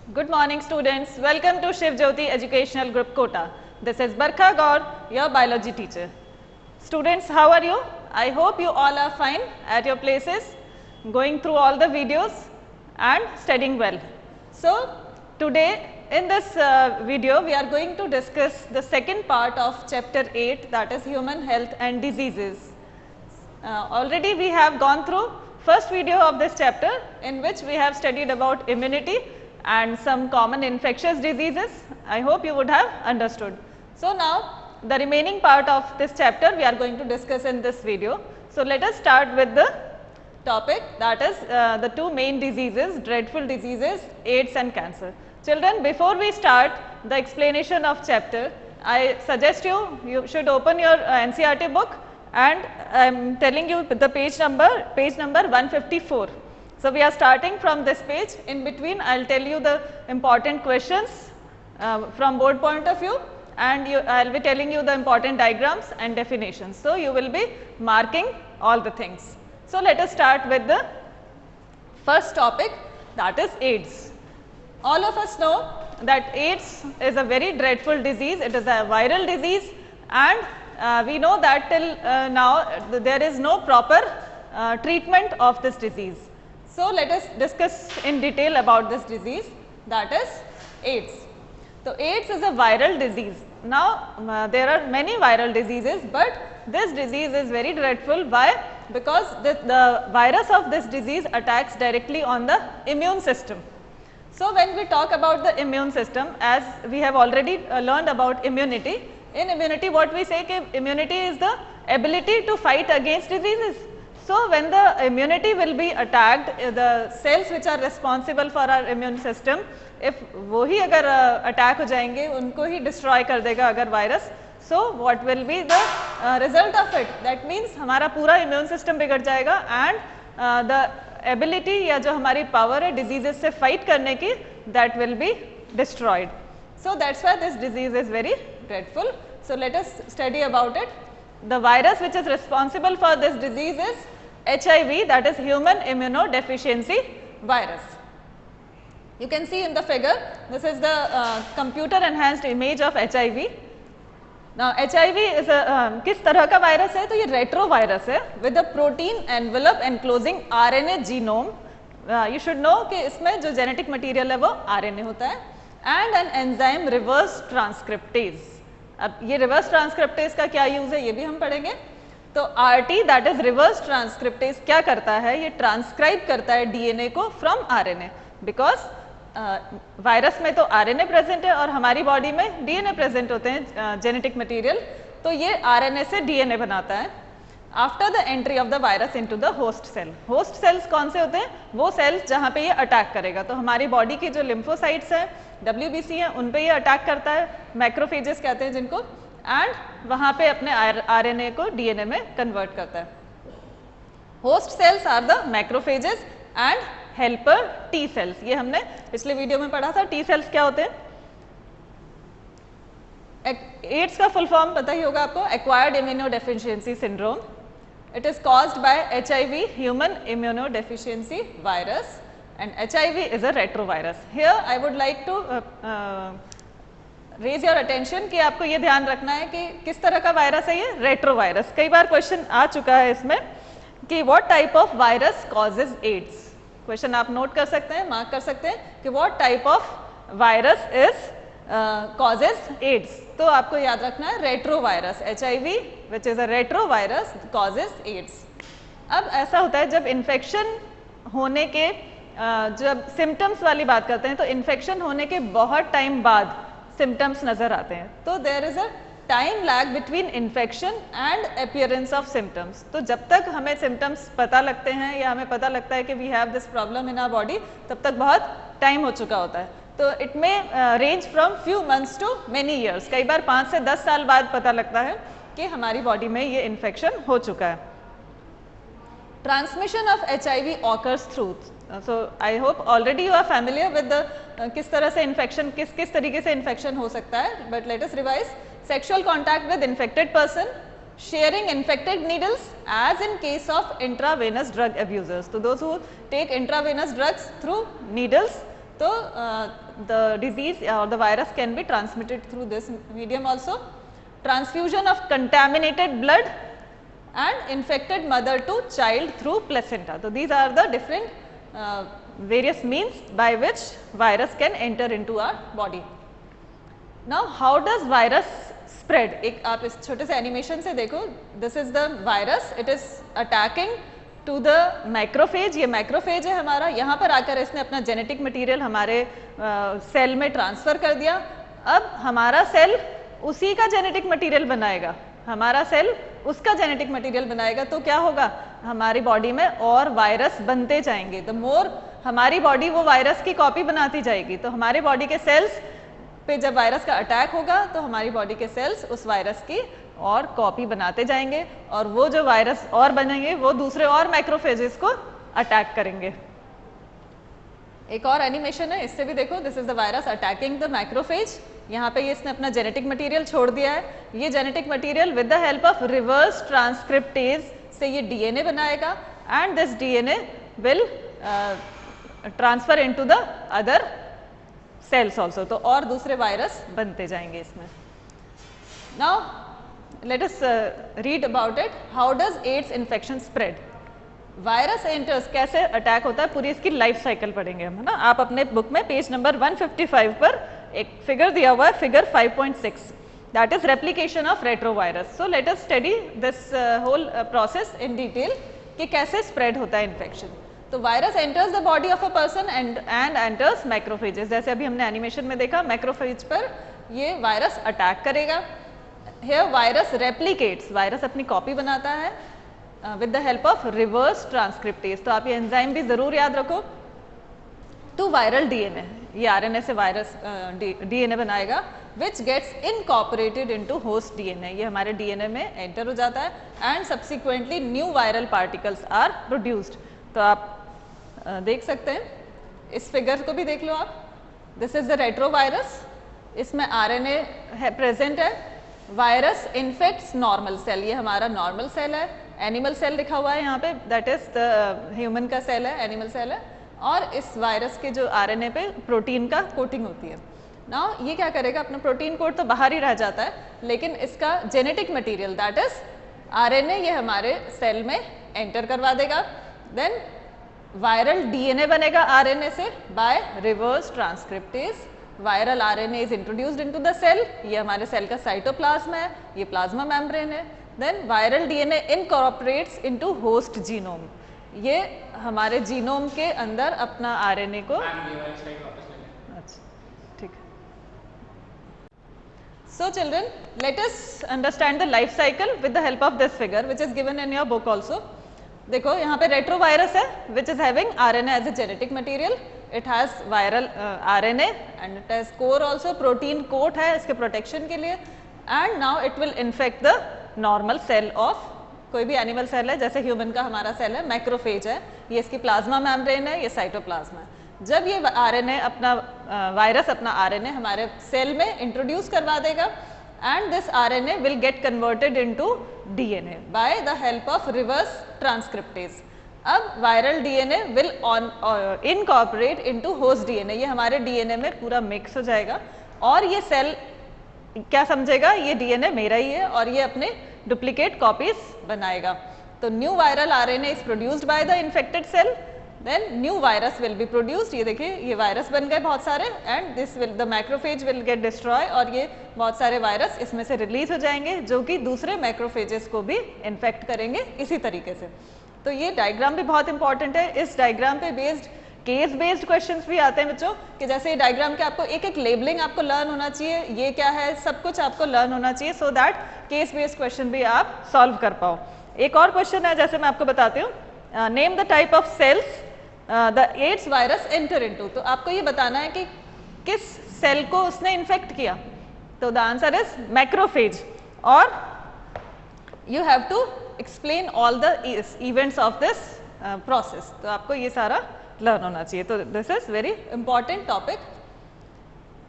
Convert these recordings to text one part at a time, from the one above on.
Good morning students, welcome to Shiv Jyoti Educational Group Kota. This is Barkha Gaur, your biology teacher. Students, how are you? I hope you all are fine at your places, going through all the videos and studying well. So, today in this video we are going to discuss the second part of chapter 8, that is human health and diseases. Already we have gone through first video of this chapter in which we have studied about immunity and some common infectious diseases. I hope you would have understood. So, now the remaining part of this chapter we are going to discuss in this video. So, let us start with the topic, that is the two main diseases, dreadful diseases, AIDS and cancer. Children, before we start the explanation of chapter, I suggest you should open your NCERT book, and I am telling you the page number 154. So, we are starting from this page. In between I will tell you the important questions from board point of view, and I will be telling you the important diagrams and definitions. So, you will be marking all the things. So, let us start with the first topic, that is AIDS. All of us know that AIDS is a very dreadful disease. It is a viral disease, and we know that till now there is no proper treatment of this disease. So, let us discuss in detail about this disease, that is AIDS. So, AIDS is a viral disease. Now, there are many viral diseases, but this disease is very dreadful. Why? Because the virus of this disease attacks directly on the immune system. So, when we talk about the immune system, as we have already learned about immunity, in immunity what we say that immunity is the ability to fight against diseases. So, when the immunity will be attacked, the cells which are responsible for our immune system, if वो ही अगर attack हो जाएंगे, उनको ही destroy कर देगा अगर virus, so what will be the result of it? That means हमारा पूरा immune system बिगड़ जाएगा, and the ability या जो हमारी power है diseases से fight करने की, that will be destroyed. So, that's why this disease is very dreadful. So, let us study about it. The virus which is responsible for this disease is HIV, that is human immunodeficiency virus. You can see in the figure, this is the computer enhanced image of HIV. Now, HIV is a किस तरह का virus है? तो ये retrovirus है with a protein envelope enclosing RNA genome. You should know कि इसमें जो genetic material है वो RNA होता है, and an enzyme reverse transcriptase. अब ये रिवर्स ट्रांसक्रिप्टेज का क्या यूज है ये भी हम पढ़ेंगे. तो RT that is reverse transcriptase क्या करता है? ये ट्रांसक्राइब करता है डीएनए को फ्रॉम आरएनए, बिकॉज वायरस में तो आरएनए प्रेजेंट है और हमारी बॉडी में डीएनए प्रेजेंट होते हैं जेनेटिक मटेरियल. तो ये आरएनए से डीएनए बनाता है after the entry of the virus into the host cell. Host cells कौन से होते हैं? वो सेल्स जहाँ पे ये अटैक करेगा. तो हमारी बॉडी की जो लिम्फोसाइट्स हैं, WBC हैं, उन पे ये अटैक करता है, मैक्रोफेजेस कहते हैं जिनको, एंड वहाँ पे अपने आरएनए को डीएनए में कन्वर्ट करता है. Host cells are the macrophages and helper T cells. ये हमने पिछले वीडियो में पढ़ा था. टी सेल्स क्या होते हैं? एड्स का फुल फॉर्म पता ही होगा आपको, acquired immunodeficiency syndrome. It is caused by HIV, human immunodeficiency virus, and HIV is a retrovirus. Here I would like to raise your attention कि आपको ये ध्यान रखना है कि किस तरह का वायरस है ये रेट्रोवायरस. कई बार क्वेश्चन आ चुका है इसमें कि what type of virus causes AIDS. Question आप नोट कर सकते हैं, मार्क कर सकते हैं कि what type of virus is causes AIDS. तो आपको याद रखना है retrovirus, HIV which is a retrovirus causes AIDS. अब ऐसा होता है जब इन्फेक्शन होने के जब सिम्टम्स वाली बात करते हैं तो इन्फेक्शन होने के बहुत टाइम बाद सिम्टम्स नजर आते हैं. तो there is a time lag between infection and appearance of symptoms. तो जब तक हमें सिम्टम्स पता लगते हैं या हमें पता लगता है कि we have this problem in our body, तब तक बहुत टाइम हो चुका होता है. तो it may range from few months to many years. कई बार 5 से 10 साल बाद पता लगता है कि हमारी बॉडी में ये इन्फेक्शन हो चुका है. Transmission of HIV occurs through. So I hope already you are familiar with the किस तरह से इन्फेक्शन किस तरीके से इन्फेक्शन हो सकता है. But let us revise. Sexual contact with infected person, sharing infected needles as in case of intravenous drug abusers. So those who take intravenous drugs through needles, तो द डिजीज और the virus can be transmitted through this medium also. Transfusion of contaminated blood and infected mother to child through placenta. So these are the different various means by which virus can enter into our body. Now how does virus spread? एक आप इस छोटे से animation से देखो, this is the virus, it is attacking to the macrophage. ये macrophage है हमारा, यहाँ पर आकर इसने अपना जेनेटिक मटीरियल हमारे सेल में ट्रांसफर कर दिया. अब हमारा सेल उसी का जेनेटिक मटीरियल बनाएगा, हमारा सेल उसका जेनेटिक मटेरियल बनाएगा. तो क्या होगा, हमारी बॉडी में और वायरस बनते जाएंगे. द मोर हमारी बॉडी वो वायरस की कॉपी बनाती जाएगी. तो हमारी बॉडी के सेल्स पे जब वायरस का अटैक होगा तो हमारी बॉडी के सेल्स उस वायरस की और कॉपी बनाते जाएंगे, और वो जो वायरस और बनेंगे वो दूसरे और मैक्रोफेजेस को अटैक करेंगे. एक और एनिमेशन है, इससे भी देखो, this is the virus attacking the macrophage. यहाँ पे ये इसने अपना जेनेटिक मटेरियल छोड़ दिया है. ये genetic material with the help of reverse transcriptase से ये डीएनए बनाएगा, and this DNA will transfer into the other cells also. तो और दूसरे वायरस बनते जाएंगे इसमें. Now let us read about it. How does AIDS infection spread? Virus enters, कैसे अटैक होता है, पूरी इसकी लाइफ साइकिल पढ़ेंगे हम, है ना. आप अपने बुक में पेज नंबर 155 पर एक फिगर दिया हुआ है, figure 5.6, that is replication of retrovirus. So let us study this whole process in detail कि कैसे स्प्रेड होता है इन्फेक्शन. तो virus enters the body of a person and enters macrophages. जैसे अभी हमने एनिमेशन में देखा, मैक्रोफेज पर ये वायरस अटैक करेगा. हियर वायरस रेप्लिकेट्स, वायरस अपनी कॉपी बनाता है with the help of reverse transcriptase. तो आप ये एंजाइम भी जरूर याद रखो. टू वायरल डीएनए, ये आरएनए से वायरस डीएनए बनाएगा, which gets incorporated into host DNA. ये हमारे डीएनए में एंटर हो जाता है, and subsequently new viral particles are produced. तो आप देख सकते हैं, इस फिगर को भी देख लो आप. दिस इज द रेट्रोवायरस, इसमें आरएनए है प्रेजेंट है. वायरस इन्फेक्ट्स नॉर्मल सेल, ये हमारा नॉर्मल सेल है. एनिमल सेल लिखा हुआ है यहाँ पे, दैट इज द ह्यूमन का सेल है, एनिमल सेल है. और इस वायरस के जो आरएनए पे प्रोटीन का कोटिंग होती है. नाउ ये क्या करेगा, अपना प्रोटीन कोट तो बाहर ही रह जाता है, लेकिन इसका genetic material that is RNA ये हमारे सेल में एंटर करवा देगा. देन वायरल डीएनए बनेगा आरएनए से by reverse transcriptase. Viral RNA is introduced into the cell. ये हमारे सेल का साइटोप्लाज्म है, ये प्लाज्मा मेम्ब्रेन है. Then viral DNA incorporates into host genome. ये हमारे जीनोम के अंदर अपना आरएनए को, अच्छा ठीक है. So children, let us understand the life cycle with the help of this figure which is given in your book also. देखो यहाँ पे रेट्रोवायरस है which is having RNA as a genetic material. It has viral RNA and it has core also, protein coat है इसके protection के लिए. And now it will infect the normal cell of कोई भी एनिमल सेल है, जैसे human का हमारा सेल है, मैक्रोफेज है, ये इसकी प्लाज्मा मेम्ब्रेन है, ये साइटोप्लाज्म है. जब ये आरएनए अपना वायरस अपना आरएनए हमारे सेल में इंट्रोड्यूस करवा देगा, and this RNA will get converted into DNA by the help of reverse transcriptase. अब viral DNA will incorporate into host DNA. ये हमारे डीएनए में पूरा मिक्स हो जाएगा, और ये सेल क्या समझेगा, ये डीएनए मेरा ही है, और ये अपने डुप्लीकेट कॉपीज बनाएगा. तो new viral RNA is produced by the infected cell, then new virus will be produced. ये देखिए, ये वायरस बन गए बहुत सारे, and this will the macrophage will get destroy, और ये बहुत सारे वायरस इसमें से रिलीज हो जाएंगे, जो कि दूसरे मैक्रोफेजेस को भी इन्फेक्ट करेंगे इसी तरीके से. तो ये डायग्राम भी बहुत इंपॉर्टेंट है. इस डायग्राम पे बेस्ड केस बेस्ड क्वेश्चंस भी आते हैं बच्चों, कि जैसे ये डायग्राम के आपको एक एक लेबलिंग आपको लर्न होना चाहिए, ये क्या है, सब कुछ आपको लर्न होना चाहिए, so that case based question भी आप सॉल्व कर पाओ. एक और क्वेश्चन है, जैसे मैं आपको बताती हूँ, name the type of cells the AIDS virus enter into. तो आपको ये बताना है कि किस सेल को उसने इन्फेक्ट किया. तो द आंसर इज मैक्रोफेज, और you have to explain all the events of this process. तो आपको ये सारा लर्न होना चाहिए. तो this is very important topic.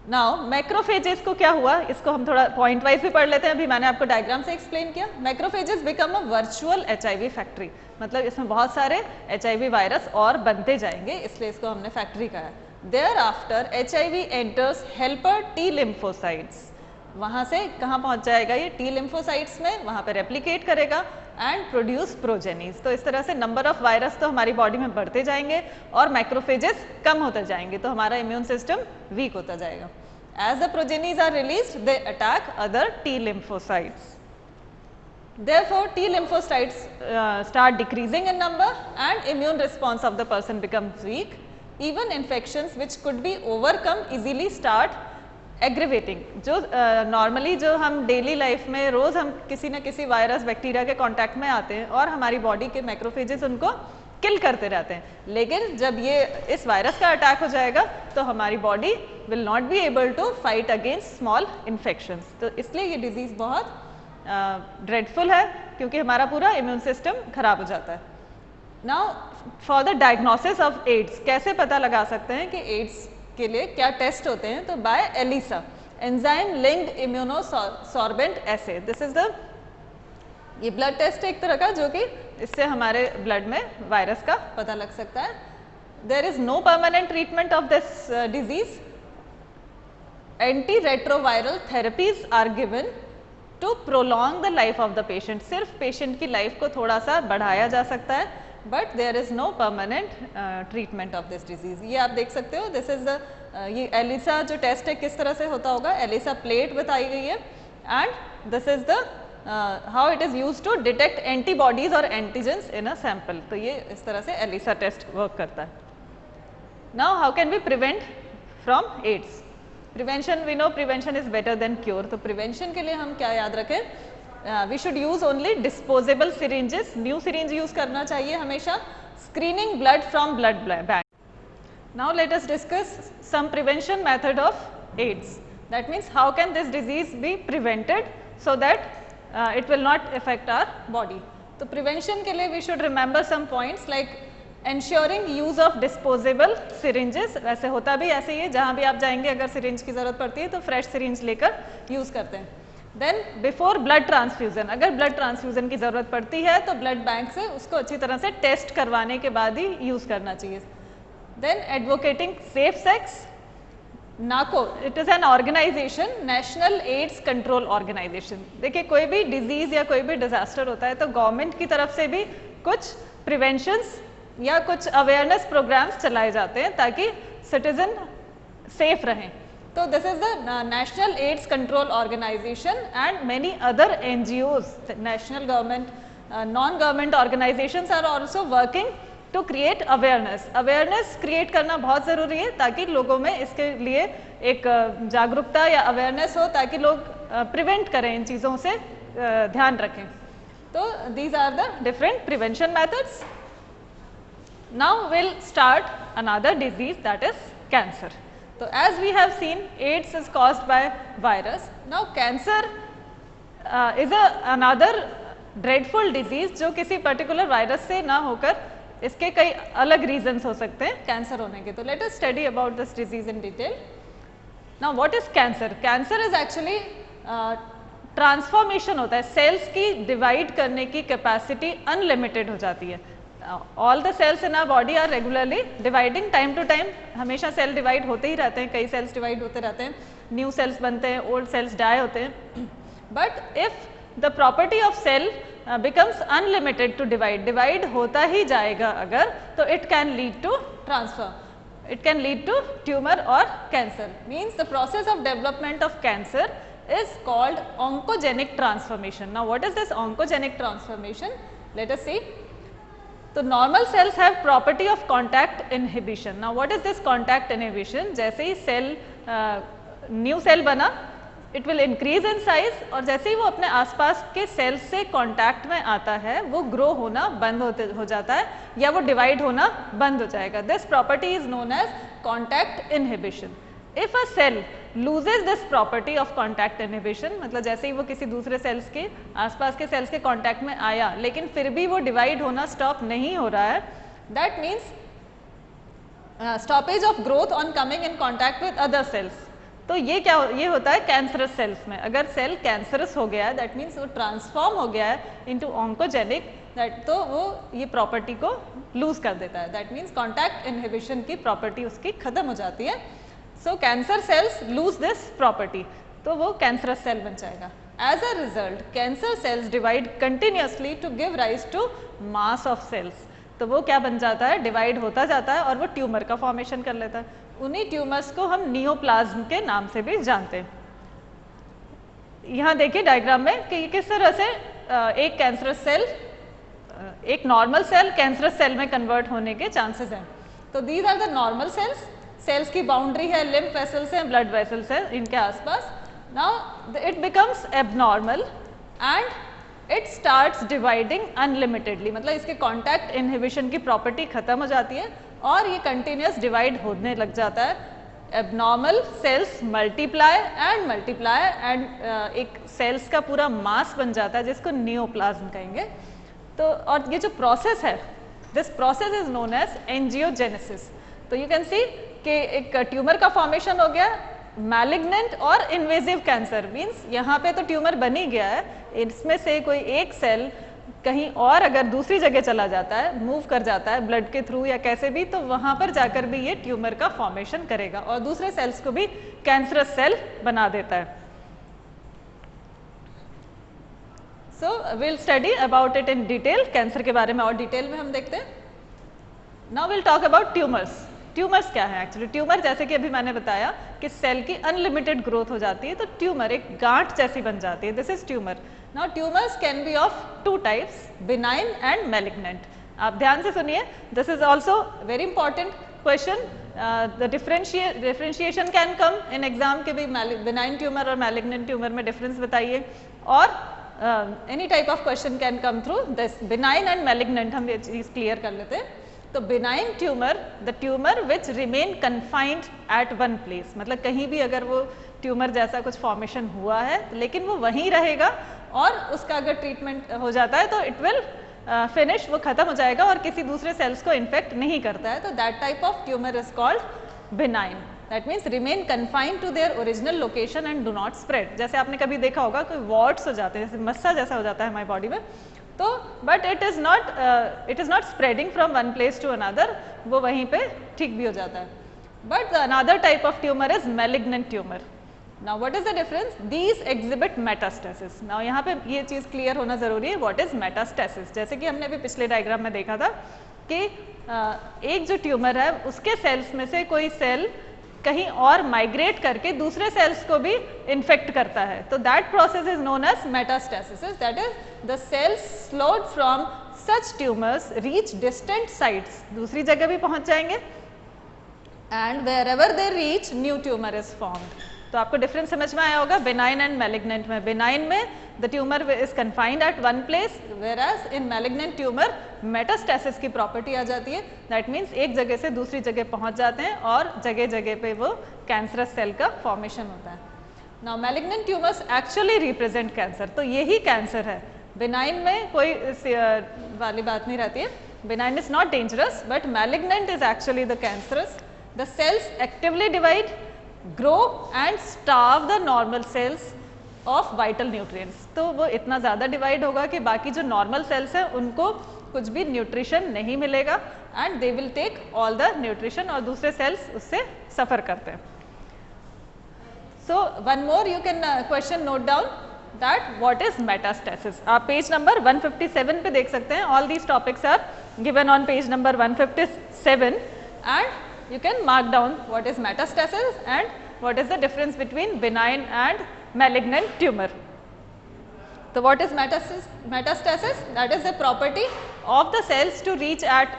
Now macrophages को क्या हुआ, इसको हम थोड़ा पॉइंट वाइज भी पढ़ लेते हैं. अभी मैंने आपको डायग्राम से एक्सप्लेन किया. Macrophages become a virtual HIV factory, मतलब इसमें बहुत सारे एचआईवी वायरस और बनते जाएंगे, इसलिए इसको हमने फैक्ट्री कहा है. Thereafter HIV enters helper T lymphocytes. वहाँ से कहाँ पहुँच जाएगा ये T lymphocytes में, वहाँ पे रेप्लिकेट करेगा एंड प्रोड्यूस प्रोजेनीज। तो इस तरह से नंबर ऑफ वायरस तो हमारी बॉडी में बढ़ते जाएंगे और मैक्रोफेजेस कम होते जाएंगे, तो हमारा इम्यून सिस्टम वीक होता जाएगा। As the progenies are released, they attack other T lymphocytes. Therefore, T lymphocytes start decreasing in number and immune response of the person becomes weak. Even infections which could be overcome easily start aggravating. जो normally जो हम daily life में रोज हम किसी न किसी virus bacteria के contact में आते हैं और हमारी बॉडी के मैक्रोफेजेस उनको किल करते रहते हैं, लेकिन जब ये इस वायरस का अटैक हो जाएगा तो हमारी body will not be able to fight against small infections. तो इसलिए ये डिजीज बहुत ड्रेडफुल है क्योंकि हमारा पूरा इम्यून सिस्टम खराब हो जाता है। Now for the diagnosis of AIDS, कैसे पता लगा सकते हैं कि एड्स के लिए क्या टेस्ट होते हैं? तो बाय ELISA, enzyme linked immunosorbent assay. This is the, ये ब्लड टेस्ट है एक तरह का जो कि इससे हमारे ब्लड में वायरस का पता लग सकता है। There is no permanent treatment of this disease. Anti retroviral therapies are given to prolong the life of the patient. सिर्फ पेशेंट की लाइफ को थोड़ा सा बढ़ाया जा सकता है, but there is no permanent treatment of this disease. ये आप देख सकते हो, दिस इज द, ये एलिसा जो टेस्ट है किस तरह से होता होगा, एलिसा प्लेट बताई गई है and this is the how it is used to detect antibodies और एंटीजेंस इन अ सैंपल। तो ये इस तरह से एलिसा टेस्ट वर्क करता है। Now how can we prevent from AIDS? Prevention, we know prevention is better than cure. तो prevention के लिए हम क्या याद रखें? We should use only disposable syringes, new syringe use करना चाहिए हमेशा। Screening blood from blood bank. Now let us discuss some prevention method of AIDS. That means how can this disease be prevented so that it will not affect our body. तो prevention के लिए we should remember some points like ensuring use of disposable syringes। वैसे होता भी ऐसे ही है, जहाँ भी आप जाएंगे अगर सिरिंज की ज़रूरत पड़ती है तो फ्रेश सिरिंज लेकर यूज़ करते हैं। देन बिफोर ब्लड ट्रांसफ्यूज़न, अगर ब्लड ट्रांसफ्यूज़न की ज़रूरत पड़ती है तो ब्लड बैंक से उसको अच्छी तरह से टेस्ट करवाने के बाद ही यूज़ करना चाहिए। Then advocating safe sex. NACO, it is an organisation, national AIDS control organisation. देखिए कोई भी डिजीज़ या कोई भी डिजास्टर होता है तो गवर्नमेंट की तरफ से भी कुछ प्रिवेंशंस या कुछ अवेयरनेस प्रोग्राम्स चलाए जाते हैं ताकि सिटीजन सेफ रहें। तो this is the national AIDS control organisation and many other NGOs, national government, non government organisations are also working to create awareness. Awareness create करना बहुत ज़रूरी है ताकि लोगों में इसके लिए एक जागरूकता या अवेयरनेस हो ताकि लोग प्रिवेंट करें, इन चीज़ों से ध्यान रखें। तो these are the different prevention methods. Now will start another disease that is cancer. तो as we have seen, AIDS is caused by virus. Now cancer is another dreadful disease जो किसी पर्टिकुलर वायरस से ना होकर इसके कई अलग reasons हो सकते हैं कैंसर होने के। तो let us study about this disease in detail. Now what is cancer? Cancer is actually transformation होता है, सेल्स की डिवाइड करने की कैपेसिटी अनलिमिटेड हो जाती है। All the cells in our body are regularly dividing, time to time हमेशा cell divide होते ही रहते हैं, कई सेल्स डिवाइड होते रहते हैं, न्यू सेल्स बनते हैं, ओल्ड सेल्स डाई होते हैं। But if the property of cell becomes unlimited to divide, divide होता ही जाएगा अगर, तो it can lead to transfer, it can lead to tumor or cancer. Means the process of development of cancer is called oncogenic transformation. Now what is this oncogenic transformation? Let us see. तो normal cells have property of contact inhibition. Now what is this contact inhibition? जैसे ही cell new cell बना, it will increase in size, और जैसे ही वो अपने आसपास के sales से कांटेक्ट में आता है वो ग्रो होना बंद हो जाता है या वो डिवाइड होना बंद हो जाएगा। This property is known as contact inhibition. If a cell loses this property of contact inhibition, मतलब जैसे ही वो किसी दूसरे सेल्स के आसपास के सेल्स के कांटेक्ट में आया लेकिन फिर भी वो डिवाइड होना स्टॉप नहीं हो रहा है, that means stoppage of growth on coming in contact with other sales. तो ये क्या ये होता है कैंसरस सेल्स में। अगर सेल कैंसरस हो गया है दैट मीन्स वो ट्रांसफॉर्म हो गया है इनटू ऑन्कोजेनिक, दैट तो वो ये प्रॉपर्टी को लूज कर देता है, दैट मीन्स कॉन्टैक्ट इनहिबिशन की प्रॉपर्टी उसकी खत्म हो जाती है। So cancer cells lose this property, तो वो कैंसरस सेल बन जाएगा। As a result cancer cells divide continuously to give rise to mass of cells, तो वो क्या बन जाता है, डिवाइड होता जाता है और वो ट्यूमर का फॉर्मेशन कर लेता है। उन्हीं ट्यूमर्स को हम नियोप्लाज्म के नाम से भी जानते हैं। यहाँ देखिए डायग्राम में कि किस तरह से एक कैंसरस सेल, एक नॉर्मल सेल कैंसरस सेल में कन्वर्ट होने के चांसेस हैं। तो these are the normal cells, cells की बाउंड्री है, लिम्फ वेसल्स हैं, ब्लड वेसल्स हैं इनके आसपास। Now it becomes abnormal and it starts dividing unlimitedly, मतलब इसके कॉन्टैक्ट इनहिबिशन की प्रॉपर्टी खत्म हो जाती है और ये कंटिन्यूस डिवाइड होने लग जाता है। एबनॉर्मल सेल्स मल्टीप्लाई एंड एक सेल्स का पूरा मास बन जाता है जिसको नियोप्लाज्म कहेंगे। तो और ये जो प्रोसेस है, this process is known as angiogenesis. तो यू कैन सी कि एक ट्यूमर का फॉर्मेशन हो गया, मैलिग्नेंट और इन्वेजिव कैंसर मीन्स यहाँ पे तो ट्यूमर बन ही गया है, इसमें से कोई एक सेल कहीं और अगर दूसरी जगह चला जाता है, मूव कर जाता है ब्लड के थ्रू या कैसे भी, तो वहां पर जाकर भी ये ट्यूमर का फॉर्मेशन करेगा और दूसरे सेल्स को भी कैंसरस सेल बना देता है। So will study about it in detail, cancer के बारे में और डिटेल में हम देखते हैं। Now will talk about tumours. Tumours क्या है एक्चुअली? ट्यूमर जैसे कि अभी मैंने बताया कि सेल की अनलिमिटेड ग्रोथ हो जाती है, तो ट्यूमर एक गांठ जैसी बन जाती है, this is tumour. Now tumours can B of two types, benign and malignant. आप ध्यान से सुनिए, this is also very important question. The differentiation can come in exam के भी, बिनाइन ट्यूमर और मैलिग्नेंट ट्यूमर में डिफरेंस बताइए, और any type of question can come through this benign and malignant. हम ये चीज क्लियर कर लेते हैं। तो benign tumour, the tumour which remain confined at one place, मतलब कहीं भी अगर वो ट्यूमर जैसा कुछ फॉर्मेशन हुआ है लेकिन वो वहीं रहेगा और उसका अगर ट्रीटमेंट हो जाता है तो इट विल फिनिश, वो खत्म हो जाएगा और किसी दूसरे सेल्स को इन्फेक्ट नहीं करता है, तो that type of tumour is called benign. That means remain confined to their original location and do not spread. जैसे आपने कभी देखा होगा कोई वॉर्ड्स हो जाते हैं, जैसे मस्सा जैसा हो जाता है हमारी बॉडी में, तो but it is not spreading from one place to another, वो वहीं पे ठीक भी हो जाता है। But another type of tumour is malignant tumour. Now what is the difference? These exhibit metastasis. नाउ यहाँ पे ये चीज क्लियर होना जरूरी है, व्हाट इज मेटास्टेसिस। जैसे कि हमने अभी पिछले डायग्राम में देखा था कि एक जो ट्यूमर है उसके सेल्स में से कोई सेल कहीं और माइग्रेट करके दूसरे सेल्स को भी इन्फेक्ट करता है, तो that process is known as metastasis. That is the cells sloughed from such tumours reach distant sites, दूसरी जगह भी पहुंच जाएंगे, and wherever they reach new tumour is formed. तो आपको डिफरेंस समझ में आया होगा बिनाइन एंड मैलिग्नेंट में। बिनाइन में the tumour is confined at one place, whereas in malignant tumour metastasis की प्रॉपर्टी आ जाती है, दैट मीन्स एक जगह से दूसरी जगह पहुंच जाते हैं और जगह जगह पे वो कैंसरस सेल का फॉर्मेशन होता है। Now malignant tumours actually represent cancer, तो यही कैंसर है। बिनाइन में कोई वाली बात नहीं रहती है, benign is not dangerous, but malignant is actually the cancerous. The cells actively divide, grow and starve the normal cells of vital nutrients। तो वो इतना ज़्यादा डिवाइड होगा कि बाकी जो नॉर्मल सेल्स हैं उनको कुछ भी न्यूट्रिशन नहीं मिलेगा and they will take all the nutrition, और दूसरे सेल्स उससे सफ़र करते हैं। So one more you can question note down that what is metastasis. आप पेज नंबर 157 पे देख सकते हैं, all these topics are given on page number 157 and you can mark down what is metastasis and what is the difference between benign and malignant tumor. So what is metastasis? That is the property of the cells to reach at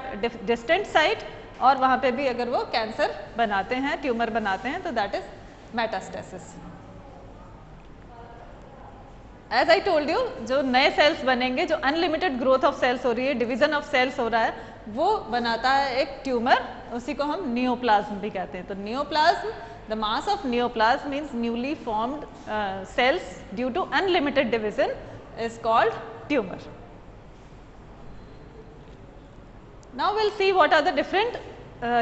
distant site, और वहाँ पे भी अगर वो cancer बनाते हैं, tumour बनाते हैं, तो that is metastasis. As I told you, जो नए सेल्स बनेंगे, जो अनलिमिटेड ग्रोथ ऑफ सेल्स हो रही है, डिवीजन ऑफ सेल्स हो रहा है, वो बनाता है एक ट्यूमर, उसी को हम नियोप्लाज्म भी कहते हैं। तो neoplasm, the mass of neoplasm means newly formed cells due to unlimited division is called tumour. Now will see what are the different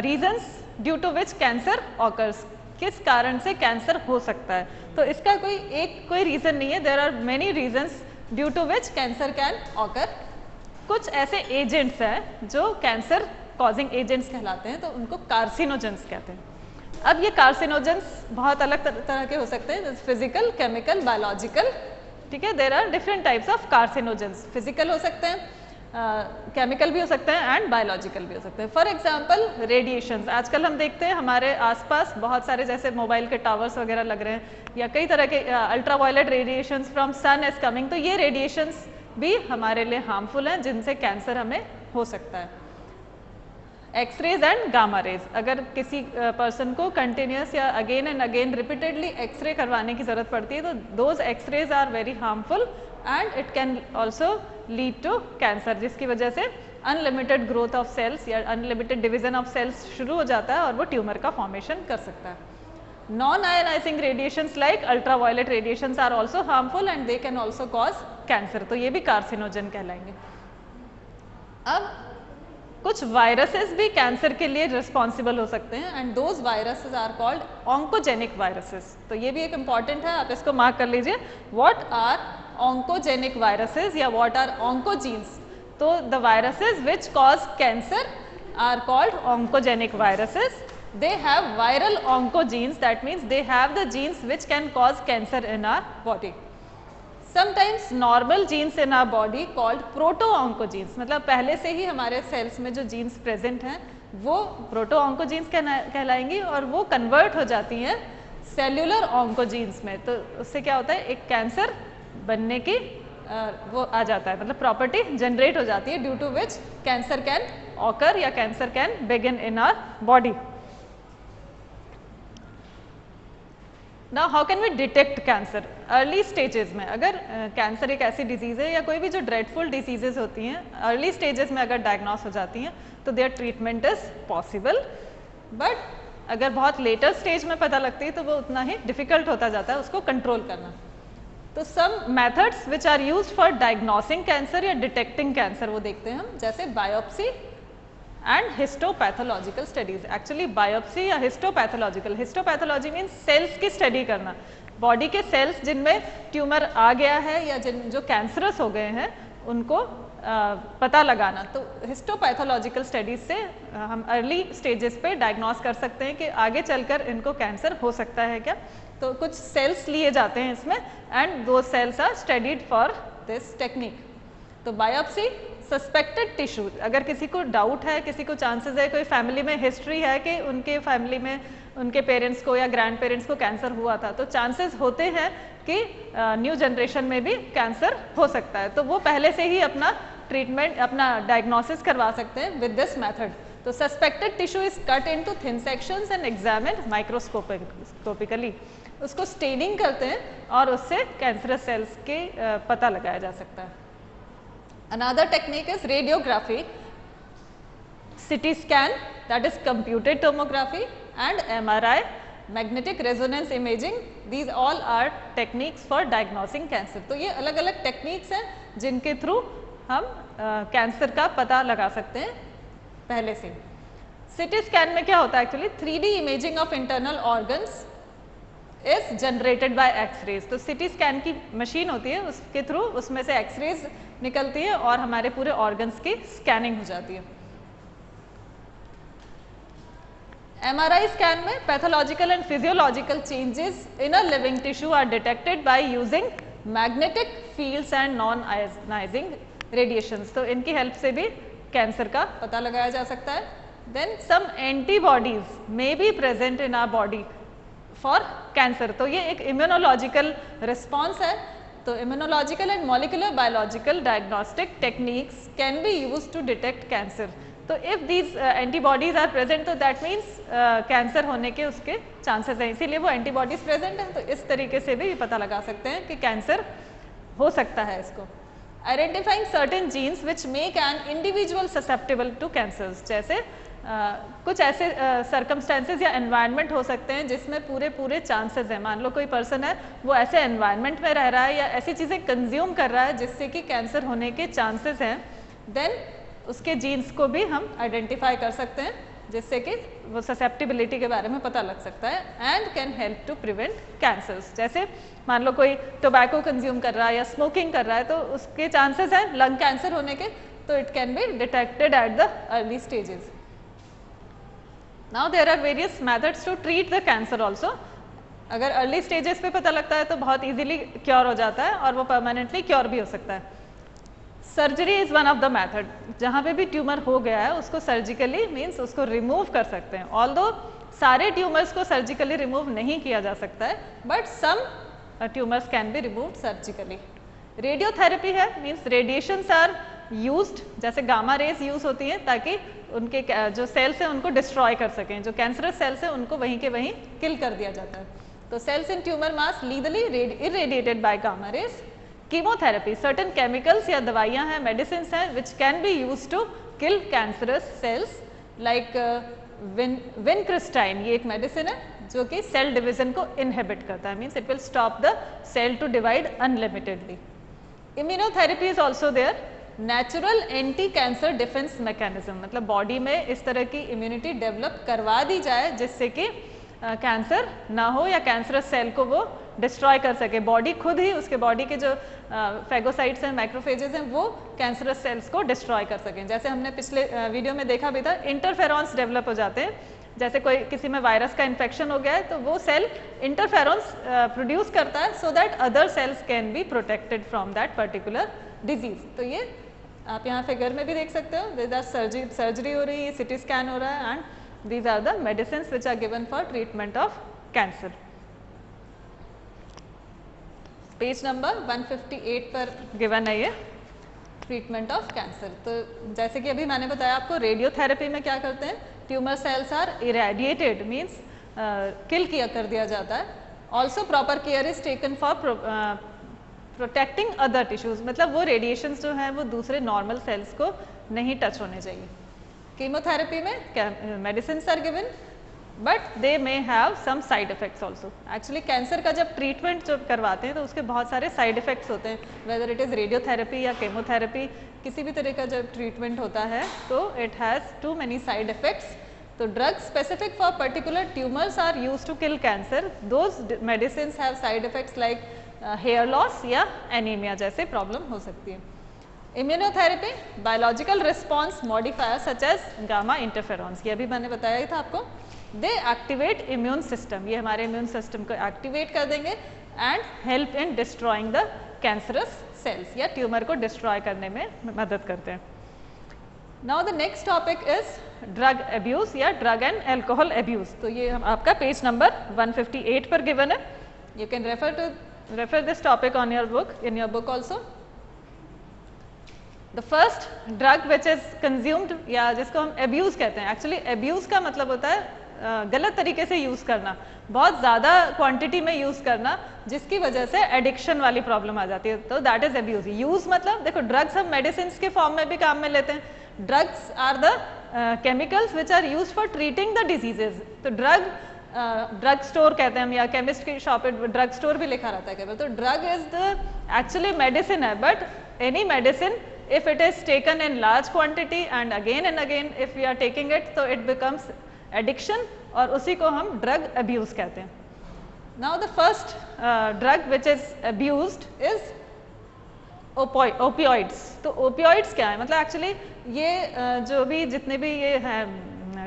reasons due to which cancer occurs. किस कारण से कैंसर हो सकता है, तो इसका कोई रीजन नहीं है, there are many reasons due to which cancer can occur. कुछ ऐसे एजेंट्स हैं जो कैंसर कॉजिंग एजेंट्स कहलाते हैं, तो उनको कार्सिनोजेंस कहते हैं। अब ये कार्सिनोजेंस बहुत अलग तरह के हो सकते हैं, फिजिकल, केमिकल, बायोलॉजिकल, ठीक है। There are different types of carcinogens, physical हो सकते हैं, केमिकल भी हो सकते हैं एंड बायोलॉजिकल भी हो सकते हैं। फॉर एग्जांपल रेडिएशंस, आजकल हम देखते हैं हमारे आसपास बहुत सारे जैसे मोबाइल के टावर्स वगैरह लग रहे हैं या कई तरह के ultraviolet radiations from sun is coming, तो ये रेडिएशंस भी हमारे लिए हार्मफुल हैं जिनसे कैंसर हमें हो सकता है। एक्सरेज एंड गामा रेज, अगर किसी पर्सन को कंटिन्यूस या again and again repeatedly x-ray करवाने की जरूरत पड़ती है तो those x-rays are very harmful and it can also lead to cancer, जिसकी वजह से अनलिमिटेड ग्रोथ ऑफ सेल्स या अनलिमिटेड डिवीजन ऑफ सेल्स शुरू हो जाता है और वो ट्यूमर का फॉर्मेशन कर सकता है। Non ionising radiations like ultraviolet radiations are also harmful and they can also cause cancer, तो ये भी कार्सिनोजन कहलाएंगे। अब कुछ वायरसेस भी कैंसर के लिए रिस्पॉन्सिबल हो सकते हैं and those viruses are called oncogenic viruses, तो ये भी एक इंपॉर्टेंट है, आप इसको मार्क कर लीजिए। व्हाट आर ऑन्कोजेनिक वायरसेस या व्हाट आर ऑन्कोजीन्स, तो the viruses which cause cancer are called oncogenic viruses. They have viral oncogenes, that means they have the genes which can cause cancer in our body. Sometimes normal genes in our body called proto-oncogenes, मतलब पहले से ही हमारे sales में जो genes present हैं वो proto-oncogenes कहलाएंगी और वो कन्वर्ट हो जाती हैं सेल्यूलर ऑन्कोजीन्स में, तो उससे क्या होता है एक कैंसर बनने की वो आ जाता है, मतलब प्रॉपर्टी जनरेट हो जाती है due to which cancer can occur या cancer can begin in our body. Now how can we detect cancer early stages में, अगर कैंसर एक ऐसी डिजीज है या कोई भी जो ड्रेडफुल डिजीजेस होती हैं अर्ली स्टेजेस में अगर डायग्नोस हो जाती हैं तो their treatment is possible, but अगर बहुत लेटर स्टेज में पता लगती है तो वो उतना ही डिफिकल्ट होता जाता है उसको कंट्रोल करना। तो some methods which are used for diagnosing cancer या डिटेक्टिंग कैंसर वो देखते हैं हम, जैसे biopsy and histopathological studies. Actually biopsy या हिस्टोपैथोलॉजिकल, हिस्टोपैथोलॉजी मीन सेल्स की स्टडी करना, बॉडी के सेल्स जिनमें ट्यूमर आ गया है या जिन जो कैंसरस हो गए हैं उनको पता लगाना। तो हिस्टोपैथोलॉजिकल स्टडीज से हम अर्ली स्टेजेस पे डायग्नोस कर सकते हैं कि आगे चलकर इनको कैंसर हो सकता है क्या। तो कुछ सेल्स लिए जाते हैं इसमें एंड दो cells are studied for this technique. तो बायोप्सी, सस्पेक्टेड टिश्यू, अगर किसी को डाउट है, किसी को चांसेस है, कोई फैमिली में हिस्ट्री है कि उनके फैमिली में उनके पेरेंट्स को या ग्रैंड पेरेंट्स को कैंसर हुआ था, तो चांसेस होते हैं कि न्यू जनरेशन में भी कैंसर हो सकता है, तो वो पहले से ही अपना ट्रीटमेंट, अपना डायग्नोसिस करवा सकते हैं विद दिस मेथड। तो suspected tissue is cut into thin sections and examined microscopically, उसको स्टेनिंग करते हैं और उससे कैंसरस सेल्स के पता लगाया जा सकता है। Another technique is radiography, CT scan, that is computed tomography, and MRI, magnetic resonance imaging. These all are techniques for diagnosing cancer. तो ये अलग अलग techniques हैं जिनके थ्रू हम कैंसर का पता लगा सकते हैं पहले से। CT scan में क्या होता है actually, 3D imaging of internal organs is generated by X-rays। तो CT स्कैन की मशीन होती है, उसके थ्रू उसमें से एक्सरेज निकलती है और हमारे पूरे ऑर्गन्स की स्कैनिंग हो जाती है। MRI स्कैन में pathological and physiological changes in a living tissue are detected by using magnetic fields and non ionising radiations. तो इनकी हेल्प से भी कैंसर का पता लगाया जा सकता है। Then some antibodies may be present in our body for cancer, तो ये एक इम्यूनोलॉजिकल रिस्पॉन्स है। तो immunological and molecular biological diagnostic techniques can be used to detect cancer. तो if these antibodies are present तो दैट मीन्स कैंसर होने के उसके चांसेस हैं, इसीलिए वो एंटीबॉडीज प्रेजेंट हैं। तो इस तरीके से भी पता लगा सकते हैं कि कैंसर हो सकता है इसको। Identifying certain genes which make an individual susceptible to cancers, जैसे कुछ ऐसे सर्कमस्टेंसेस या एनवायरनमेंट हो सकते हैं जिसमें पूरे चांसेस हैं। मान लो कोई पर्सन है वो ऐसे एनवायरनमेंट में रह रहा है या ऐसी चीज़ें कंज्यूम कर रहा है जिससे कि कैंसर होने के चांसेस हैं, देन उसके जीन्स को भी हम आइडेंटिफाई कर सकते हैं जिससे कि वो ससेप्टिबिलिटी के बारे में पता लग सकता है and can help to prevent cancers. जैसे मान लो कोई टोबैको कंज्यूम कर रहा है या स्मोकिंग कर रहा है तो उसके चांसेस हैं लंग कैंसर होने के, so it can be detected at the early stages. Now there are various methods to treat the cancer also. अगर अर्ली स्टेजेस पे पता लगता है तो बहुत इजीली क्योर हो जाता है और वो परमानेंटली क्योर भी हो सकता है. Surgery is one of the method. जहाँ पे भी ट्यूमर हो गया है उसको सर्जिकली मीन्स उसको रिमूव कर सकते हैं. ऑल्दो सारे ट्यूमर्स को सर्जिकली रिमूव नहीं किया जा सकता है, but some tumours can be removed surgically. Radiotherapy है, मीन्स रेडिएशंस आर यूज्ड, जैसे गामा रेज यूज होती हैं ताकि उनके जो सेल्स हैं उनको डिस्ट्रॉय कर सकें. जो कैंसरस सेल्स हैं उनको वहीं के वहीं किल कर दिया जाता है. तो cells in tumour mass legally irradiated by gamma rays. Chemotherapy, certain chemicals या दवाइयाँ हैं, मेडिसिन हैं which can be use to kill cancerous cells like vincristine. ये एक मेडिसिन है जो कि सेल डिवीजन को इनहिबिट करता है, means it will stop the cell to divide unlimitedly. Immunotherapy is also there. Natural anti cancer defence mechanism, मतलब body में इस तरह की इम्यूनिटी डेवलप करवा दी जाए जिससे कि कैंसर ना हो या कैंसरस सेल को वो डिस्ट्रॉय कर सके. बॉडी खुद ही उसके बॉडी के जो फैगोसाइट्स हैं, माइक्रोफेजेस हैं, वो कैंसरस सेल्स को डिस्ट्रॉय कर सकें. जैसे हमने पिछले वीडियो में देखा भी था, इंटरफेरॉन्स डेवलप हो जाते हैं. जैसे कोई किसी में वायरस का इन्फेक्शन हो गया है तो वो सेल इंटरफेरॉन्स प्रोड्यूस करता है so that other cells can be protected from that particular disease. तो ये आप यहाँ फिगर में भी देख सकते हो, दिस आर सर्जरी हो रही है, सिटी स्कैन हो रहा है, and these are the medicines which are given for treatment of cancer. Page number 158 पर given है ये ट्रीटमेंट ऑफ कैंसर. तो जैसे कि अभी मैंने बताया आपको, रेडियोथेरेपी में क्या करते हैं, tumour cells are irradiated, means kill किया कर दिया जाता है. Also proper care is taken for protecting other tissues, मतलब वो रेडिएशंस जो हैं वो दूसरे नॉर्मल सेल्स को नहीं टच होने चाहिए. कीमोथेरेपी में medicine are given but they may have some side effects also. Actually cancer का जब ट्रीटमेंट जब करवाते हैं तो उसके बहुत सारे साइड इफेक्ट्स होते हैं, वेदर इट इज़ रेडियोथेरेपी या केमोथेरेपी, किसी भी तरह का जब ट्रीटमेंट होता है तो it has too many side effects. तो drugs specific for particular tumours are use to kill cancer. Those medicine have side effects like hair loss या एनीमिया जैसे प्रॉब्लम हो सकती है. Immunotherapy, biological response modifier such as gamma interferons, ये अभी मैंने बताया ही था आपको. दे एक्टिवेट इम्यून सिस्टम, ये हमारे इम्यून सिस्टम को एक्टिवेट कर देंगे and help in destroying the cancerous cells, या ट्यूमर को डिस्ट्रॉय करने में मदद करते हैं. Now the next topic is drug abuse या ड्रग एंड एल्कोहल एब्यूज. तो ये आपका पेज नंबर 158 पर गिवन है. You can refer this topic on your book, in your book also. The first drug which is consumed या जिसको हम abuse कहते हैं, एक्चुअली एब्यूज का मतलब होता है गलत तरीके से यूज़ करना, बहुत ज़्यादा क्वांटिटी में यूज़ करना जिसकी वजह से एडिक्शन वाली प्रॉब्लम आ जाती है, तो दैट इज एब्यूज. यूज़ मतलब देखो, ड्रग्स हम मेडिसिन के फॉर्म में भी काम में लेते हैं. Drugs are the chemicals which are use for treating the diseases. तो ड्रग स्टोर कहते हैं हम, या केमिस्ट की शॉप पे ड्रग स्टोर भी लिखा रहता है केवल. तो drug is the actually medicine है, but any medicine if it is taken in large quantity and again if we are taking it, so it becomes addiction और उसी को हम drug abuse कहते हैं. Now the first drug which is abused is opioids. तो opioids क्या है, मतलब एक्चुअली ये जो भी जितने भी ये हैं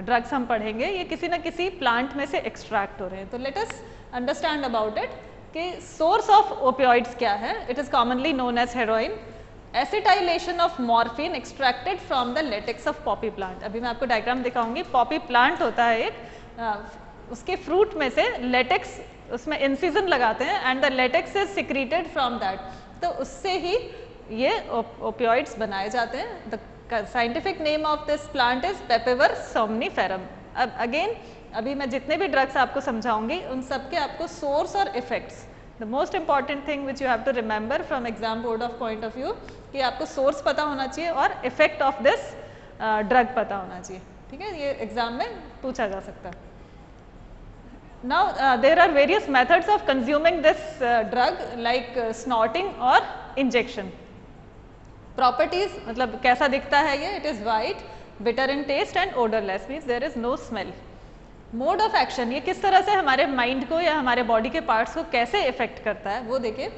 ड्रग्स हम पढ़ेंगे ये किसी न किसी प्लांट में से एक्सट्रैक्ट हो रहे हैं. तो let us understand about it कि सोर्स ऑफ ओपियोइड्स क्या है. It is commonly known as heroin. Acetylation of morphine extracted from the latex of poppy plant. अभी मैं आपको डायग्राम दिखाऊंगी. पॉपी प्लांट होता है एक, उसके फ्रूट में से लेटेक्स, उसमें इंसिजन लगाते हैं and the latex is secreted from that. तो उससे ही ये ओपियोइड्स बनाए जाते हैं. The scientific name of this plant is पेपेवर somniferum. अब अगेन अभी मैं जितने भी ड्रग्स आपको समझाऊंगी उन सब के आपको सोर्स और effects, the most important thing which you have to remember from exam board of point of view कि आपको सोर्स पता होना चाहिए और इफेक्ट ऑफ दिस ड्रग पता होना चाहिए. ठीक है, ये एग्जाम में पूछा जा सकता है. Now there are various methods of consuming this drug like snorting और इंजेक्शन. प्रॉपर्टीज मतलब कैसा दिखता है ये, it is white, bitter in taste and odourless, means there is no smell. Mode of action, ये किस तरह से हमारे माइंड को या हमारे बॉडी के पार्ट्स को कैसे इफेक्ट करता है वो देखिए.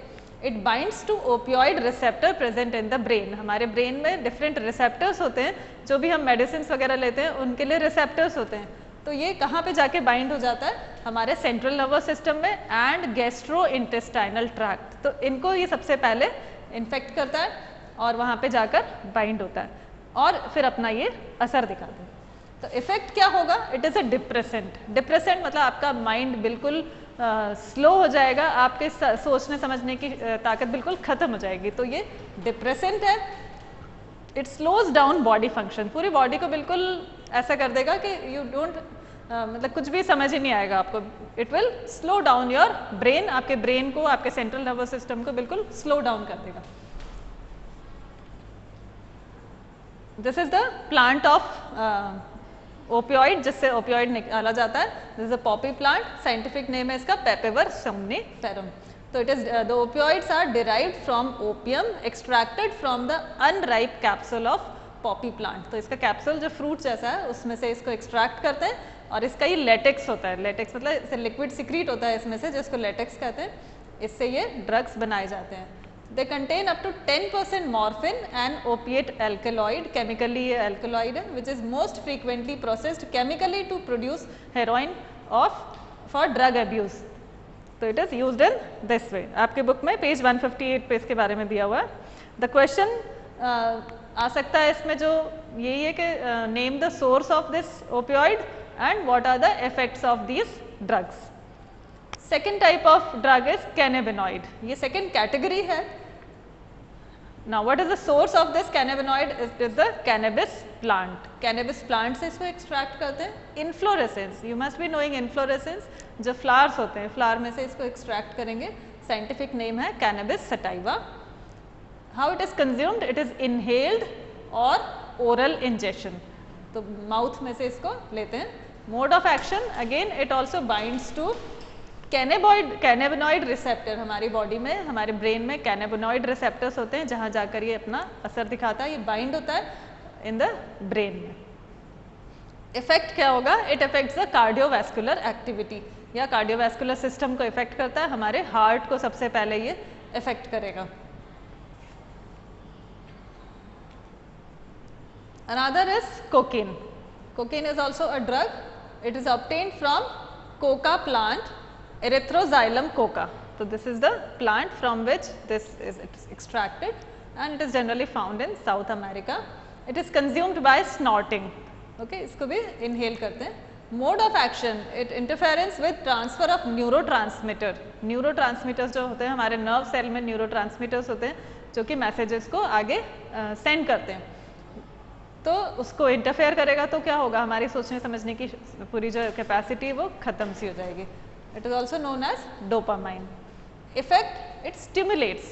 It binds to opioid receptor present in the brain. हमारे ब्रेन में डिफरेंट रिसेप्टर्स होते हैं, जो भी हम मेडिसिन वगैरह लेते हैं उनके लिए रिसेप्टर्स होते हैं। तो ये कहाँ पे जाके बाइंड हो जाता है? हमारे सेंट्रल नर्वस सिस्टम में एंड गैस्ट्रो इंटेस्टाइनल ट्रैक्ट। तो इनको ये सबसे पहले इन्फेक्ट करता है और वहाँ पे जाकर बाइंड होता है और फिर अपना ये असर दिखाता है। तो इफेक्ट क्या होगा? It is a depressant. Depressant मतलब आपका माइंड बिल्कुल स्लो हो जाएगा, आपके सोचने समझने की ताकत बिल्कुल खत्म हो जाएगी। तो ये डिप्रेसेंट है। It slows down body function, पूरी बॉडी को बिल्कुल ऐसा कर देगा कि यू डोंट मतलब कुछ भी समझ ही नहीं आएगा आपको। It will slow down your brain, आपके ब्रेन को, आपके सेंट्रल नर्वस सिस्टम को बिल्कुल स्लो डाउन कर देगा। This is the plant of opioid, जिससे ओपियोइड निकाला जाता है। This is a poppy plant, scientific name है इसका पेपेवर सोमनिफेरम। तो it is the opioids are derived from opium extracted from the unripe capsule of poppy plant. तो इसका capsule जो फ्रूट जैसा है उसमें से इसको एक्सट्रैक्ट करते हैं और इसका ये लेटेक्स होता है। लेटेक्स मतलब इसे लिक्विड सिक्रीट होता है इसमें से, जिसको लेटेक्स कहते हैं। इससे ये ड्रग्स बनाए जाते हैं। They contain up to 10% morphine and opiate alkaloid, chemically alkaloid, which is most frequently processed chemically to produce heroin for drug abuse. तो it is used in this way. आपके बुक में पेज 158 पे इसके बारे में दिया हुआ है। The question आ सकता है इसमें जो यही है कि name the source of this opioid and what are the effects of these drugs. Second type of drug is cannabinoid. ये second category है। Now what is the source of this cannabinoid? It is the cannabis plant. Cannabis plant से इसको extract करते हैं। Inflorescence, you must be knowing inflorescence, जो flowers होते हैं, flower में से इसको extract करेंगे। Scientific name है cannabis sativa. How it is consumed? It is inhaled or oral ingestion. तो mouth में से इसको लेते हैं। Mode of action, again it also binds to cannabinoid receptor. हमारी बॉडी में, हमारे ब्रेन में कैनेबिनॉइड रिसेप्टर्स होते हैं, जहाँ जाकर ये अपना असर दिखाता है। ये बाइंड होता है इन द ब्रेन में। इफेक्ट क्या होगा? It affects the cardiovascular activity, या कार्डियोवैस्कुलर सिस्टम को इफेक्ट करता है। हमारे हार्ट को सबसे पहले ये इफेक्ट करेगा। Another is cocaine. Cocaine is also a drug. It is obtained from Coca plant, Erythroxylum coca. So this is the plant from which this is extracted and it is generally found in South America. It is consumed by snorting. Okay, इसको भी inhale करते हैं। Mode of action, it interference with transfer of neurotransmitter. Neurotransmitters जो होते हैं हमारे nerve cell में neurotransmitters होते हैं जो कि messages को आगे send करते हैं। तो उसको इंटरफेयर करेगा तो क्या होगा? हमारी सोचने समझने की पूरी जो कैपेसिटी वो खत्म सी हो जाएगी। It is also known as dopamine. Effect, it stimulates.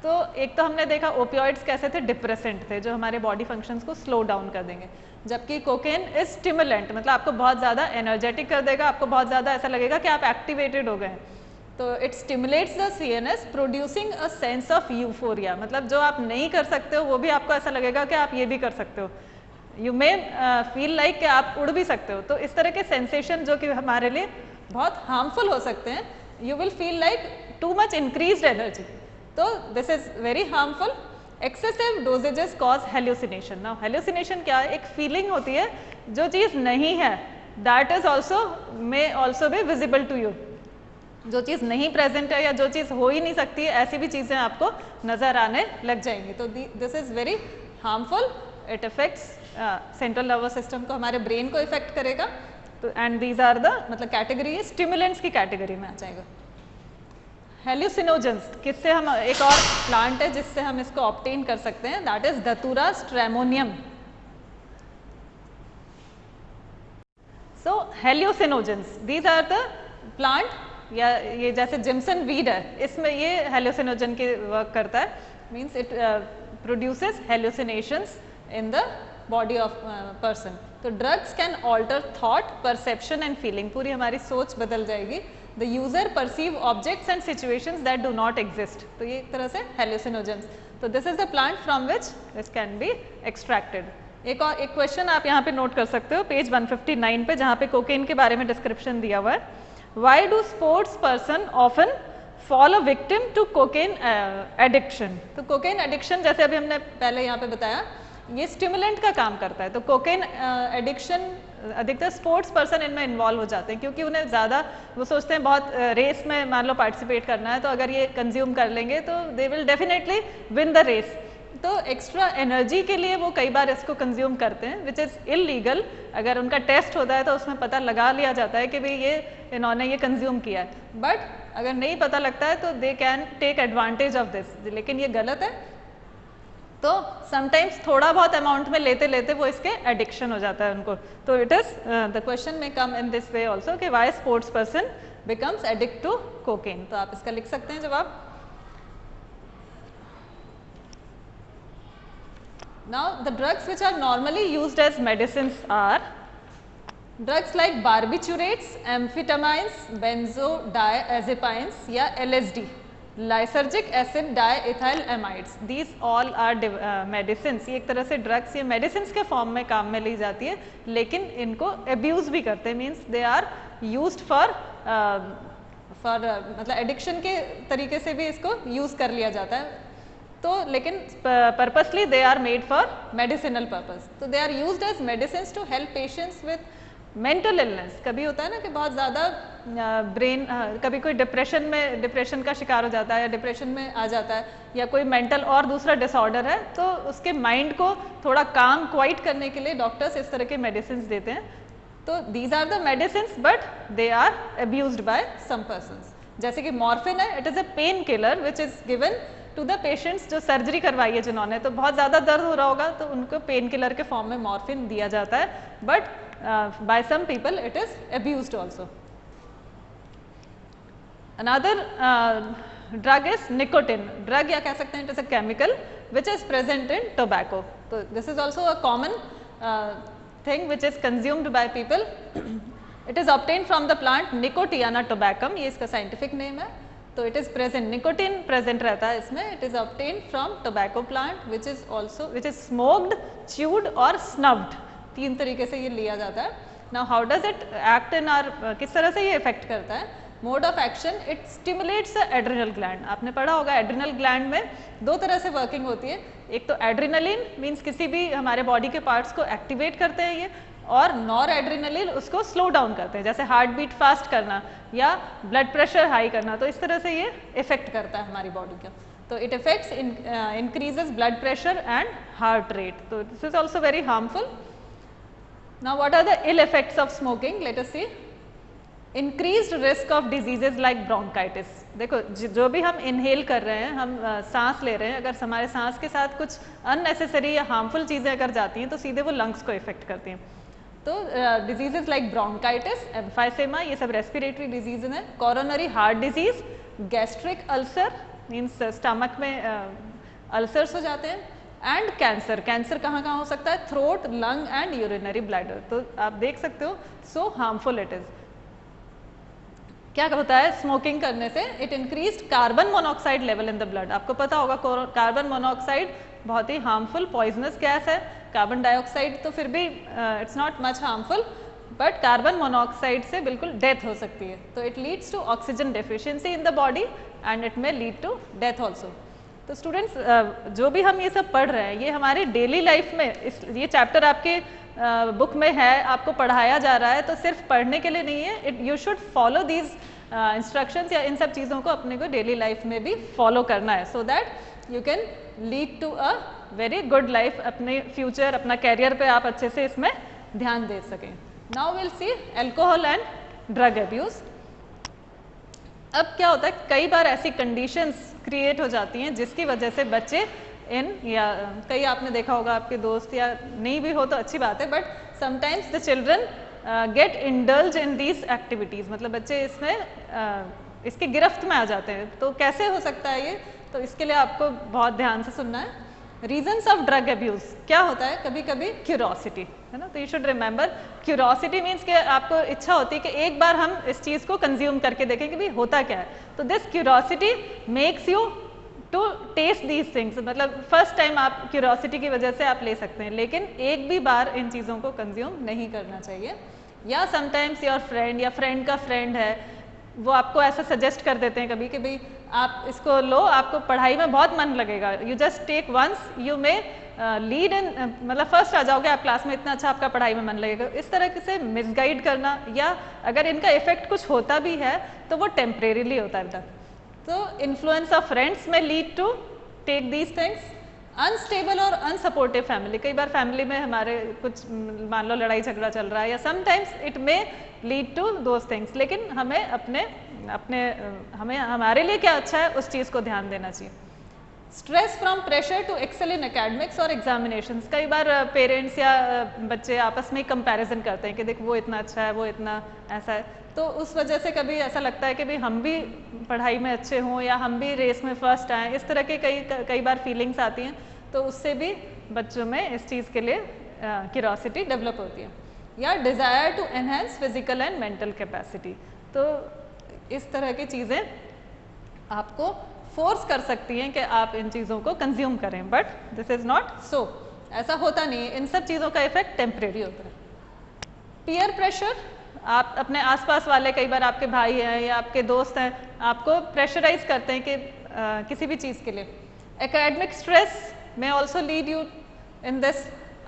तो एक तो हमने देखा ओपियोइड्स कैसे थे, डिप्रेसेंट थे जो हमारे बॉडी फंक्शंस को स्लो डाउन कर देंगे, जबकि कोकेन इज स्टिमुलेंट, मतलब आपको बहुत ज़्यादा एनर्जेटिक कर देगा, आपको बहुत ज़्यादा ऐसा लगेगा कि आप एक्टिवेटेड हो गए। तो it stimulates the CNS producing a sense of euphoria, मतलब जो आप नहीं कर सकते हो वो भी आपको ऐसा लगेगा कि आप ये भी कर सकते हो। यू मे फील लाइक कि आप उड़ भी सकते हो। तो इस तरह के सेंसेशन जो कि हमारे लिए बहुत हार्मफुल हो सकते हैं, you will feel like too much increased energy. तो this is very harmful. Excessive dosages cause hallucination. Now hallucination क्या है? एक फीलिंग होती है जो चीज़ नहीं है, that is also may also be visible to you. जो चीज़ नहीं प्रेजेंट है या जो चीज़ हो ही नहीं सकती है, ऐसी भी चीज़ें आपको नज़र आने लग जाएंगी। तो this is very harmful. It affects central nervous system को, हमारे ब्रेन को इफेक्ट करेगा। तो एंड दीज आर द, मतलब कैटेगरी है स्टिमुलेंट्स की कैटेगरी में आ जाएगा। हेल्यूसिनोजेंस, किससे हम, एक और प्लांट है जिससे हम इसको ऑब्टेन कर सकते हैं, that is Datura stramonium. So hallucinogens, these are the plant, या ये जैसे जिम्सन वीड है, इसमें ये हेल्यूसिनोजन के वर्क करता है। Means it produces hallucinations in the body of person. तो drugs can alter thought, perception and feeling, पूरी हमारी सोच बदल जाएगी। The user perceive objects and situations that do not exist. तो ये एक तरह से हेल्यूसिनोजेंस। तो this is the plant from which this can be extracted. एक और एक क्वेश्चन आप यहाँ पे नोट कर सकते हो पेज 159 पे, जहाँ पे कोकेन के बारे में डिस्क्रिप्शन दिया हुआ है। Why do sports person often fall a victim to cocaine addiction. तो cocaine addiction जैसे अभी हमने पहले यहाँ पे बताया, ये स्टिमुलेंट का काम करता है. तो कोकेन एडिक्शन अधिकतर स्पोर्ट्स पर्सन इनमें इन्वॉल्व हो जाते हैं, क्योंकि उन्हें ज़्यादा वो सोचते हैं बहुत रेस में मान लो पार्टिसिपेट करना है, तो अगर ये कंज्यूम कर लेंगे तो they will definitely win the race. तो एक्स्ट्रा एनर्जी के लिए वो कई बार इसको कंज्यूम करते हैं, विच इज़ इलीगल. अगर उनका टेस्ट होता है तो उसमें पता लगा लिया जाता है कि भाई ये इन्होंने ये कंज्यूम किया है. बट अगर नहीं पता लगता है तो they can take advantage of this, लेकिन ये गलत है. तो समटाइम्स थोड़ा बहुत अमाउंट में लेते लेते वो इसके एडिक्शन हो जाता है उनको. तो it is the question may come in this way also कि why sports person becomes addict to cocaine. तो आप इसका लिख सकते हैं जवाब. Now the drugs which are normally used as medicines are drugs like barbiturates, amphetamines, benzodiazepines या LSD, lysergic acid diethyl amides. These all are medicines. ये एक तरह से ड्रग्स ये मेडिसिन्स के फॉर्म में काम में ली जाती है, लेकिन इनको अब्यूज भी करते हैं. Means they are used for मतलब एडिक्शन के तरीके से भी इसको यूज कर लिया जाता है. तो लेकिन purposely they are made for medicinal purpose. तो they are used as medicines to help patients with mental illness. कभी होता है ना कि बहुत ज़्यादा ब्रेन कभी कोई डिप्रेशन का शिकार हो जाता है या डिप्रेशन में आ जाता है, या कोई मेंटल और दूसरा डिसऑर्डर है, तो उसके माइंड को थोड़ा काम क्वाइट करने के लिए डॉक्टर्स इस तरह के मेडिसिन देते हैं. तो these are the medicines but they are abused by some persons. जैसे कि मॉर्फिन है, it is a pain killer which is given to the patients जो सर्जरी करवाई है जिन्होंने, तो बहुत ज़्यादा दर्द हो रहा होगा तो उनको पेन किलर के फॉर्म में मॉर्फिन दिया जाता है. But by some people it is abused also. Another drug is nicotine. Drug या कह सकते हैं it is a chemical which is present in tobacco. So this is also a common thing which is consumed by people. It is obtained from the plant Nicotiana tobaccum. ये इसका scientific name है. तो it is present, nicotine present रहता है इसमें. It is obtained from tobacco plant which is smoked, chewed और snuffed. तीन तरीके से ये लिया जाता है. Now how does it act in are, किस तरह से ये इफेक्ट करता है? Mode of action, it stimulates the adrenal gland. आपने पढ़ा होगा एड्रिनल ग्लैंड में दो तरह से वर्किंग होती है. एक तो एड्रिनलिन मीन्स किसी भी हमारे बॉडी के पार्ट्स को एक्टिवेट करते हैं ये, और नॉर एड्रिनलिन उसको स्लो डाउन करते हैं, जैसे हार्ट बीट फास्ट करना या ब्लड प्रेशर हाई करना. तो इस तरह से ये इफेक्ट करता है हमारी बॉडी का. तो it effects increases blood pressure and heart rate. तो this is also very harmful. Now what are the ill effects of smoking? Let us see. Increased risk of diseases like bronchitis. देखो जो भी हम inhale कर रहे हैं, हम सांस ले रहे हैं, अगर हमारे सांस के साथ कुछ अननेसेसरी या हार्मफुल चीज़ें अगर जाती हैं तो सीधे वो लंग्स को इफेक्ट करती हैं. तो डिजीजेज लाइक ब्रोंकाइटिस, एम्फाइसेमा, ये सब रेस्पिरेटरी डिजीज हैं. Coronary heart disease, gastric ulcer means stomach में अल्सर्स हो जाते हैं, एंड कैंसर. कैंसर कहाँ कहाँ हो सकता है? Throat, lung and urinary bladder. तो आप देख सकते हो सो हार्मफुल इट इज. क्या होता है स्मोकिंग करने से? It increased carbon monoxide level in the blood. आपको पता होगा कार्बन मोनोऑक्साइड बहुत ही हार्मफुल पॉइजनस गैस है. कार्बन डाइऑक्साइड तो फिर भी it's not much harmful, but carbon monoxide से बिल्कुल डेथ हो सकती है. तो it leads to oxygen deficiency in the body and it may lead to death also. तो स्टूडेंट्स जो भी हम ये सब पढ़ रहे हैं ये हमारे डेली लाइफ में ये चैप्टर आपके बुक में है, आपको पढ़ाया जा रहा है, तो सिर्फ पढ़ने के लिए नहीं है. You should follow these instructions या इन सब चीज़ों को अपने को डेली लाइफ में भी फॉलो करना है, so that you can lead to a very good life. अपने फ्यूचर, अपना कैरियर पे आप अच्छे से इसमें ध्यान दे सकें. Now will see alcohol and drug abuse. अब क्या होता है, कई बार ऐसी कंडीशंस क्रिएट हो जाती हैं जिसकी वजह से बच्चे या कई आपने देखा होगा आपके दोस्त या नहीं भी हो तो अच्छी बात है, but sometimes the children gate indulge in these activities. मतलब बच्चे इसमें इसके गिरफ्त में आ जाते हैं. तो कैसे हो सकता है ये? तो इसके लिए आपको बहुत ध्यान से सुनना है. रीजंस ऑफ ड्रग अब्यूज़ क्या होता है? कभी कभी क्यूरोसिटी है ना. तो you should remember curiosity means कि आपको इच्छा होती है कि एक बार हम इस चीज़ को कंज्यूम करके देखें कि भाई होता क्या है. तो this curiosity makes you to taste these things. मतलब फर्स्ट टाइम आप क्यूरोसिटी की वजह से आप ले सकते हैं, लेकिन एक भी बार इन चीज़ों को कंज्यूम नहीं करना चाहिए. या समटाइम्स योर फ्रेंड या फ्रेंड का फ्रेंड है वो आपको ऐसा सजेस्ट कर देते हैं कभी कि भाई आप इसको लो, आपको पढ़ाई में बहुत मन लगेगा, you just take once, you may lead in, मतलब फर्स्ट आ जाओगे आप क्लास में, इतना अच्छा आपका पढ़ाई में मन लगेगा। इस तरह से मिसगाइड करना, या अगर इनका इफेक्ट कुछ होता भी है तो वो टेम्परेरीली होता है। तो इन्फ्लुएंस ऑफ फ्रेंड्स में lead to take these things. Unstable और अनसपोर्टिव फैमिली, कई बार फैमिली में हमारे कुछ मान लो लड़ाई झगड़ा चल रहा है, या sometimes it may lead to those things, लेकिन हमें हमें हमारे लिए क्या अच्छा है उस चीज़ को ध्यान देना चाहिए। Stress from pressure to excel in academics और एग्जामिनेशंस, कई बार पेरेंट्स या बच्चे आपस में कंपैरिजन करते हैं कि देख वो इतना अच्छा है, वो इतना ऐसा है, तो उस वजह से कभी ऐसा लगता है कि भाई हम भी पढ़ाई में अच्छे हों या हम भी रेस में फर्स्ट आएँ, इस तरह के कई बार फीलिंग्स आती हैं, तो उससे भी बच्चों में इस चीज़ के लिए क्यूरोसिटी डेवलप होती है। या desire to enhance physical and mental capacity, तो इस तरह की चीज़ें आपको फोर्स कर सकती हैं कि आप इन चीज़ों को कंज्यूम करें, but this is not so, ऐसा होता नहीं है, इन सब चीज़ों का इफेक्ट टेम्परेरी होता है। पीयर प्रेशर, आप अपने आसपास वाले, कई बार आपके भाई हैं या आपके दोस्त हैं, आपको प्रेशराइज करते हैं कि किसी भी चीज़ के लिए। Academic stress may also lead you in this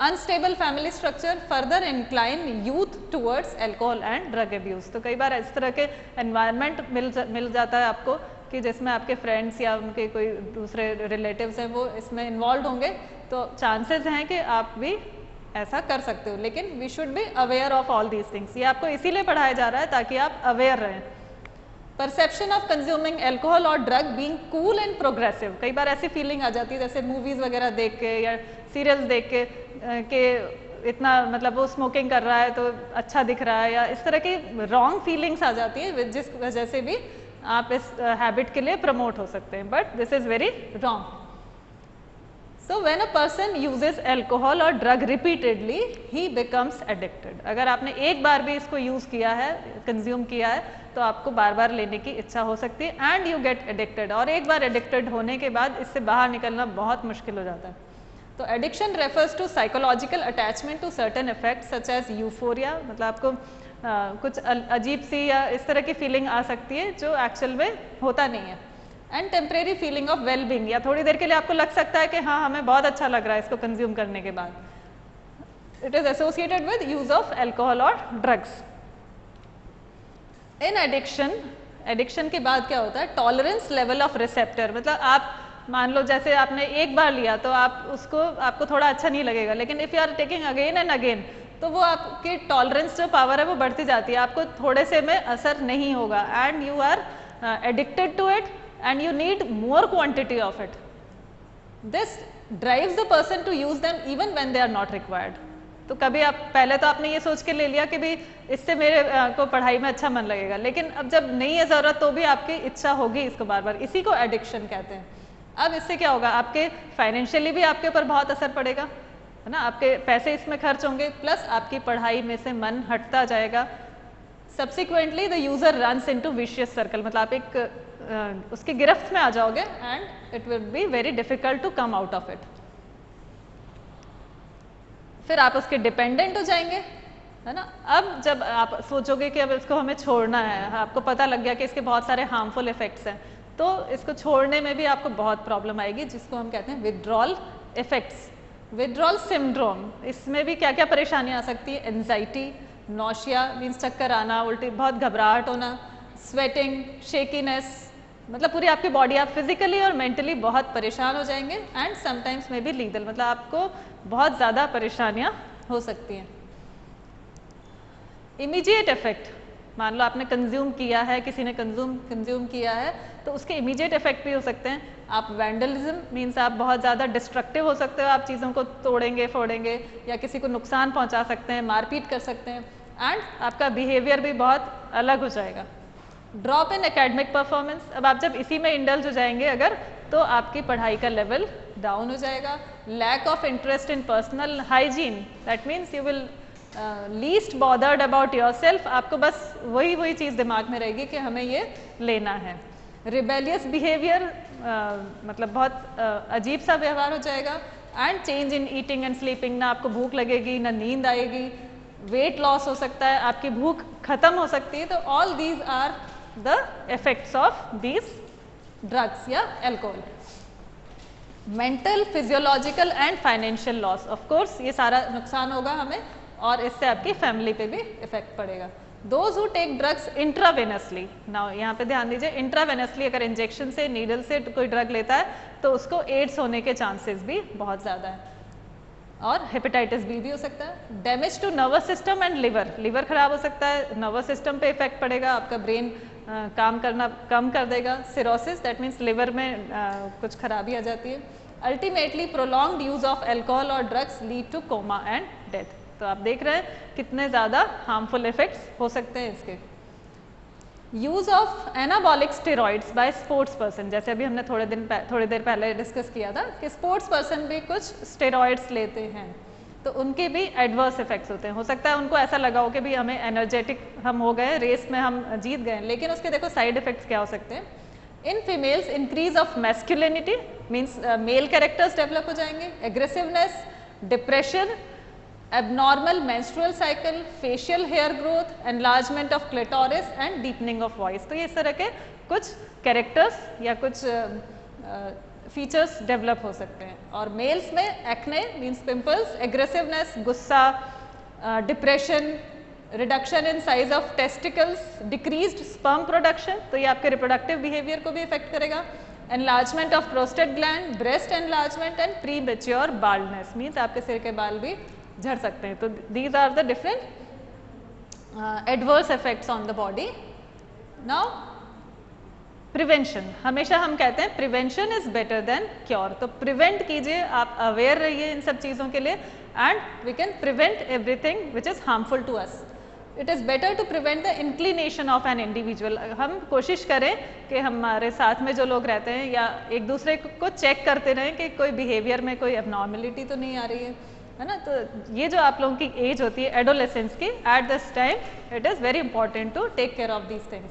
unstable family structure further incline youth towards alcohol and drug abuse। तो कई बार इस तरह के environment मिल जाता है आपको कि जिसमें आपके फ्रेंड्स या उनके कोई दूसरे रिलेटिव्स हैं वो इसमें इन्वॉल्व होंगे, तो चांसेस हैं कि आप भी ऐसा कर सकते हो, लेकिन we should be aware of all these things. ये आपको इसीलिए पढ़ाया जा रहा है ताकि आप अवेयर रहें। परसेप्शन ऑफ कंज्यूमिंग एल्कोहल और drug being cool and progressive, कई बार ऐसी फीलिंग आ जाती है जैसे मूवीज़ वगैरह देख के या सीरियल्स देख के कि इतना मतलब वो स्मोकिंग कर रहा है तो अच्छा दिख रहा है, या इस तरह की रॉन्ग फीलिंग्स आ जाती है जिस वजह से भी आप इस हैबिट के लिए प्रमोट हो सकते हैं, but this is very wrong. So when a person uses alcohol or drug repeatedly, he becomes addicted। अगर आपने एक बार भी इसको यूज़ किया है, कंज्यूम किया है, तो आपको बार बार लेने की इच्छा हो सकती है, एंड यू गेट एडिक्टेड। और एक बार एडिक्टेड होने के बाद इससे बाहर निकलना बहुत मुश्किल हो जाता है। तो addiction refers to psychological attachment to certain effects such as euphoria, मतलब आपको कुछ अजीब सी या इस तरह की फीलिंग आ सकती है जो एक्चुअल में होता नहीं है। And temporary feeling of well being, या थोड़ी देर के लिए आपको लग सकता है कि हाँ हमें बहुत अच्छा लग रहा है इसको कंज्यूम करने के बाद। It is associated with use of alcohol और ड्रग्स। इन एडिक्शन के बाद क्या होता है, टॉलरेंस लेवल ऑफ रिसेप्टर, मतलब आप मान लो जैसे आपने एक बार लिया तो आपको थोड़ा अच्छा नहीं लगेगा, लेकिन if you are taking again and again तो वो आपकी टॉलरेंस जो पावर है वो बढ़ती जाती है, आपको थोड़े से में असर नहीं होगा, and you are addicted to it and you need more quantity of it. This drives the person to use them even when they are not required। तो कभी आप पहले तो आपने ये सोच के ले लिया कि भाई इससे मेरे को पढ़ाई में अच्छा मन लगेगा, लेकिन अब जब नहीं है ज़रूरत तो भी आपकी इच्छा होगी इसको बार बार, इसी को एडिक्शन कहते हैं। अब इससे क्या होगा, आपके फाइनेंशियली भी आपके ऊपर बहुत असर पड़ेगा, है ना, आपके पैसे इसमें खर्च होंगे, प्लस आपकी पढ़ाई में से मन हटता जाएगा। Subsequently the user runs into vicious circle, मतलब आप एक उसकी गिरफ्त में आ जाओगे and it will be very difficult to come out of it. फिर आप उसके डिपेंडेंट हो जाएंगे, है ना। अब जब आप सोचोगे कि अब इसको हमें छोड़ना है, आपको पता लग गया कि इसके बहुत सारे हार्मफुल इफेक्ट्स हैं, तो इसको छोड़ने में भी आपको बहुत प्रॉब्लम आएगी, जिसको हम कहते हैं विड्रॉल इफेक्ट्स, विड्रॉल सिंड्रोम। इसमें भी क्या क्या परेशानियां आ सकती है, एंजाइटी, नौशिया मीन्स चक्कर आना, उल्टी, बहुत घबराहट होना, स्वेटिंग, शेकीनेस, मतलब पूरी आपकी बॉडी, आप फिजिकली और मेंटली बहुत परेशान हो जाएंगे, एंड समटाइम्स में भी लीगल, मतलब आपको बहुत ज़्यादा परेशानियां हो सकती हैं। इमीडिएट इफेक्ट, मान लो आपने कंज्यूम किया है, किसी ने कंज्यूम किया है, तो उसके इमीडिएट इफेक्ट भी हो सकते हैं। आप वैंडलिज्म मीन्स आप बहुत ज़्यादा डिस्ट्रक्टिव हो सकते हो, आप चीज़ों को तोड़ेंगे फोड़ेंगे या किसी को नुकसान पहुंचा सकते हैं, मारपीट कर सकते हैं, एंड आपका बिहेवियर भी बहुत अलग हो जाएगा। ड्रॉप इन एकेडमिक परफॉर्मेंस, अब आप जब इसी में इंडल्ज हो जाएंगे अगर, तो आपकी पढ़ाई का लेवल डाउन हो जाएगा। Lack of interest in personal hygiene, that means you will least bothered about your self, आपको बस वही चीज़ दिमाग में रहेगी कि हमें ये लेना है। रिबेलियस बिहेवियर, मतलब बहुत अजीब सा व्यवहार हो जाएगा। And change in eating and sleeping, ना आपको भूख लगेगी ना नींद आएगी। वेट लॉस हो सकता है, आपकी भूख खत्म हो सकती है। तो all these are the effects of these drugs या alcohol. Mental, physiological and financial loss. Of course ये सारा नुकसान होगा हमें और इससे आपकी फैमिली पे भी इफेक्ट पड़ेगा. Those who take drugs intravenously. Now यहाँ पे ध्यान दीजिए, intravenously अगर इंजेक्शन से, नीडल से कोई ड्रग लेता है तो उसको एड्स होने के चांसेस भी बहुत ज़्यादा है और हेपेटाइटिस बी भी हो सकता है. Damage to nervous system and liver. Liver खराब हो सकता है, नर्वस सिस्टम पे इफेक्ट पड़ेगा, आपका ब्रेन काम करना कम कर देगा. सिरोसिस, दैट मीन्स लिवर में कुछ खराबी आ जाती है. Ultimately prolonged use of alcohol और drugs lead to coma and death. तो आप देख रहे हैं कितने ज़्यादा हार्मफुल इफेक्ट्स हो सकते हैं इसके. Use of anabolic steroids by sports person. जैसे अभी हमने थोड़ी देर पहले डिस्कस किया था कि स्पोर्ट्स पर्सन भी कुछ स्टेरॉइड्स लेते हैं तो उनके भी एडवर्स इफेक्ट्स होते हैं. हो सकता है उनको ऐसा लगा हो कि भी हमें एनर्जेटिक हम हो गए, रेस में हम जीत गए, लेकिन उसके देखो साइड इफेक्ट्स क्या हो सकते हैं. In females increase of masculinity, means male characters develop हो जाएंगे. Aggressiveness, depression, abnormal menstrual cycle, facial hair growth, enlargement of clitoris and deepening of voice. तो ये इस तरह के कुछ कैरेक्टर्स या कुछ फीचर्स डेवलप हो सकते हैं. और मेल्स में एक्ने मीन्स पिंपल्स, एग्रेसिवनेस, गुस्सा, depression, reduction in size of testicles, decreased sperm production. तो ये आपके रिप्रोडक्टिव बिहेवियर को भी इफेक्ट करेगा. Enlargement of prostate gland, breast enlargement and premature baldness, means आपके सिर के बाल भी झड़ सकते हैं. तो these are the different adverse effects on the body. Now prevention. हमेशा हम कहते हैं prevention is better than cure. तो प्रिवेंट कीजिए, आप अवेयर रहिए इन सब चीज़ों के लिए and we can prevent everything which is harmful to us. It is better to prevent the inclination of an individual. हम कोशिश करें कि हमारे साथ में जो लोग रहते हैं या एक दूसरे को चेक करते रहें कि कोई बिहेवियर में कोई एबनॉर्मलिटी तो नहीं आ रही है ना. तो ये जो आप लोगों की एज होती है एडोलेसेंस की, at this time it is very important to take care of these things.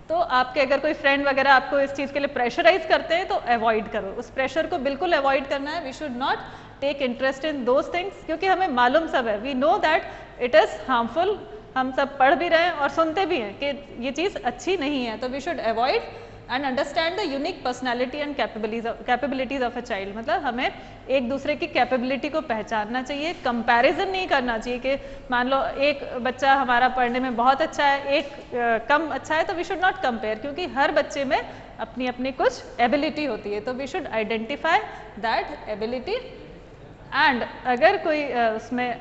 तो आपके अगर कोई फ्रेंड वगैरह आपको इस चीज़ के लिए प्रेशराइज करते हैं तो अवॉइड करो, उस प्रेशर को बिल्कुल अवॉइड करना है. We should not take interest in those things क्योंकि हमें मालूम सब है, we know that it is harmful. हम सब पढ़ भी रहे हैं और सुनते भी हैं कि ये चीज़ अच्छी नहीं है. तो we should avoid and understand the unique personality and capabilities of a child. मतलब हमें एक दूसरे की कैपेबिलिटी को पहचानना चाहिए, कंपैरिजन नहीं करना चाहिए कि मान लो एक बच्चा हमारा पढ़ने में बहुत अच्छा है, एक कम अच्छा है, तो वी शुड नॉट कंपेयर क्योंकि हर बच्चे में अपनी अपनी कुछ एबिलिटी होती है. तो we should identify that ability and अगर कोई उसमें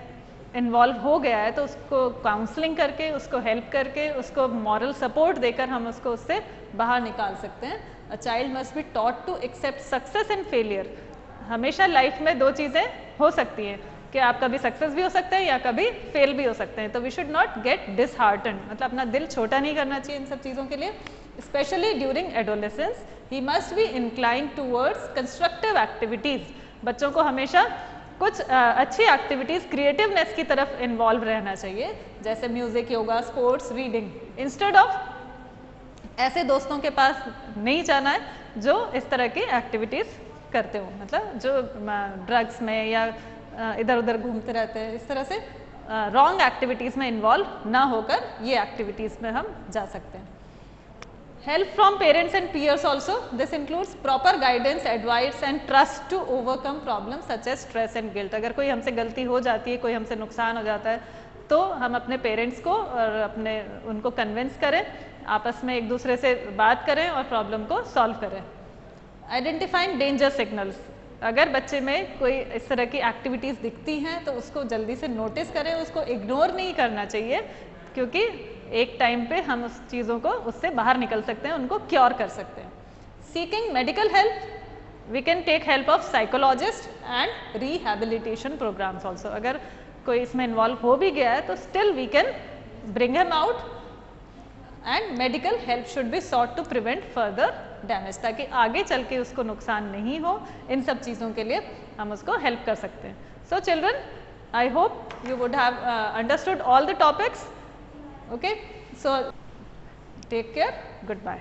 इन्वॉल्व हो गया है तो उसको काउंसलिंग करके, उसको हेल्प करके, उसको मॉरल सपोर्ट देकर हम उसको उससे बाहर निकाल सकते हैं. A child must be taught to accept success and failure. हमेशा लाइफ में दो चीज़ें हो सकती हैं कि आप कभी सक्सेस भी हो सकते हैं या कभी फेल भी हो सकते हैं. तो we should not get disheartened, मतलब अपना दिल छोटा नहीं करना चाहिए इन सब चीज़ों के लिए. Specially during adolescence he must be inclined towards constructive activities. बच्चों को हमेशा कुछ अच्छी एक्टिविटीज़, क्रिएटिवनेस की तरफ इन्वॉल्व रहना चाहिए, जैसे music, yoga, sports, reading. Instead of ऐसे दोस्तों के पास नहीं जाना है जो इस तरह की एक्टिविटीज़ करते हो, मतलब जो ड्रग्स में या इधर उधर घूमते रहते हैं. इस तरह से रॉन्ग एक्टिविटीज़ में इन्वॉल्व ना होकर ये एक्टिविटीज़ में हम जा सकते हैं. Help from parents and peers also. This includes proper guidance, advice and trust to overcome problems such as stress and guilt. अगर कोई हमसे गलती हो जाती है, कोई हमसे नुकसान हो जाता है, तो हम अपने पेरेंट्स को और अपने उनको कन्विंस करें, आपस में एक दूसरे से बात करें और प्रॉब्लम को सॉल्व करें. Identifying danger signals. अगर बच्चे में कोई इस तरह की एक्टिविटीज़ दिखती हैं तो उसको जल्दी से नोटिस करें, उसको इग्नोर नहीं करना चाहिए क्योंकि एक टाइम पे हम उस चीज़ों को उससे बाहर निकल सकते हैं, उनको क्योर कर सकते हैं. Seeking medical help. We can take help of psychologist and rehabilitation programs also. अगर कोई इसमें इन्वॉल्व हो भी गया है तो still we can bring him out and medical help should be sought to prevent further damage, ताकि आगे चल के उसको नुकसान नहीं हो. इन सब चीज़ों के लिए हम उसको हेल्प कर सकते हैं. So children, I hope you would have understood all the topics. Okay, so take care, goodbye.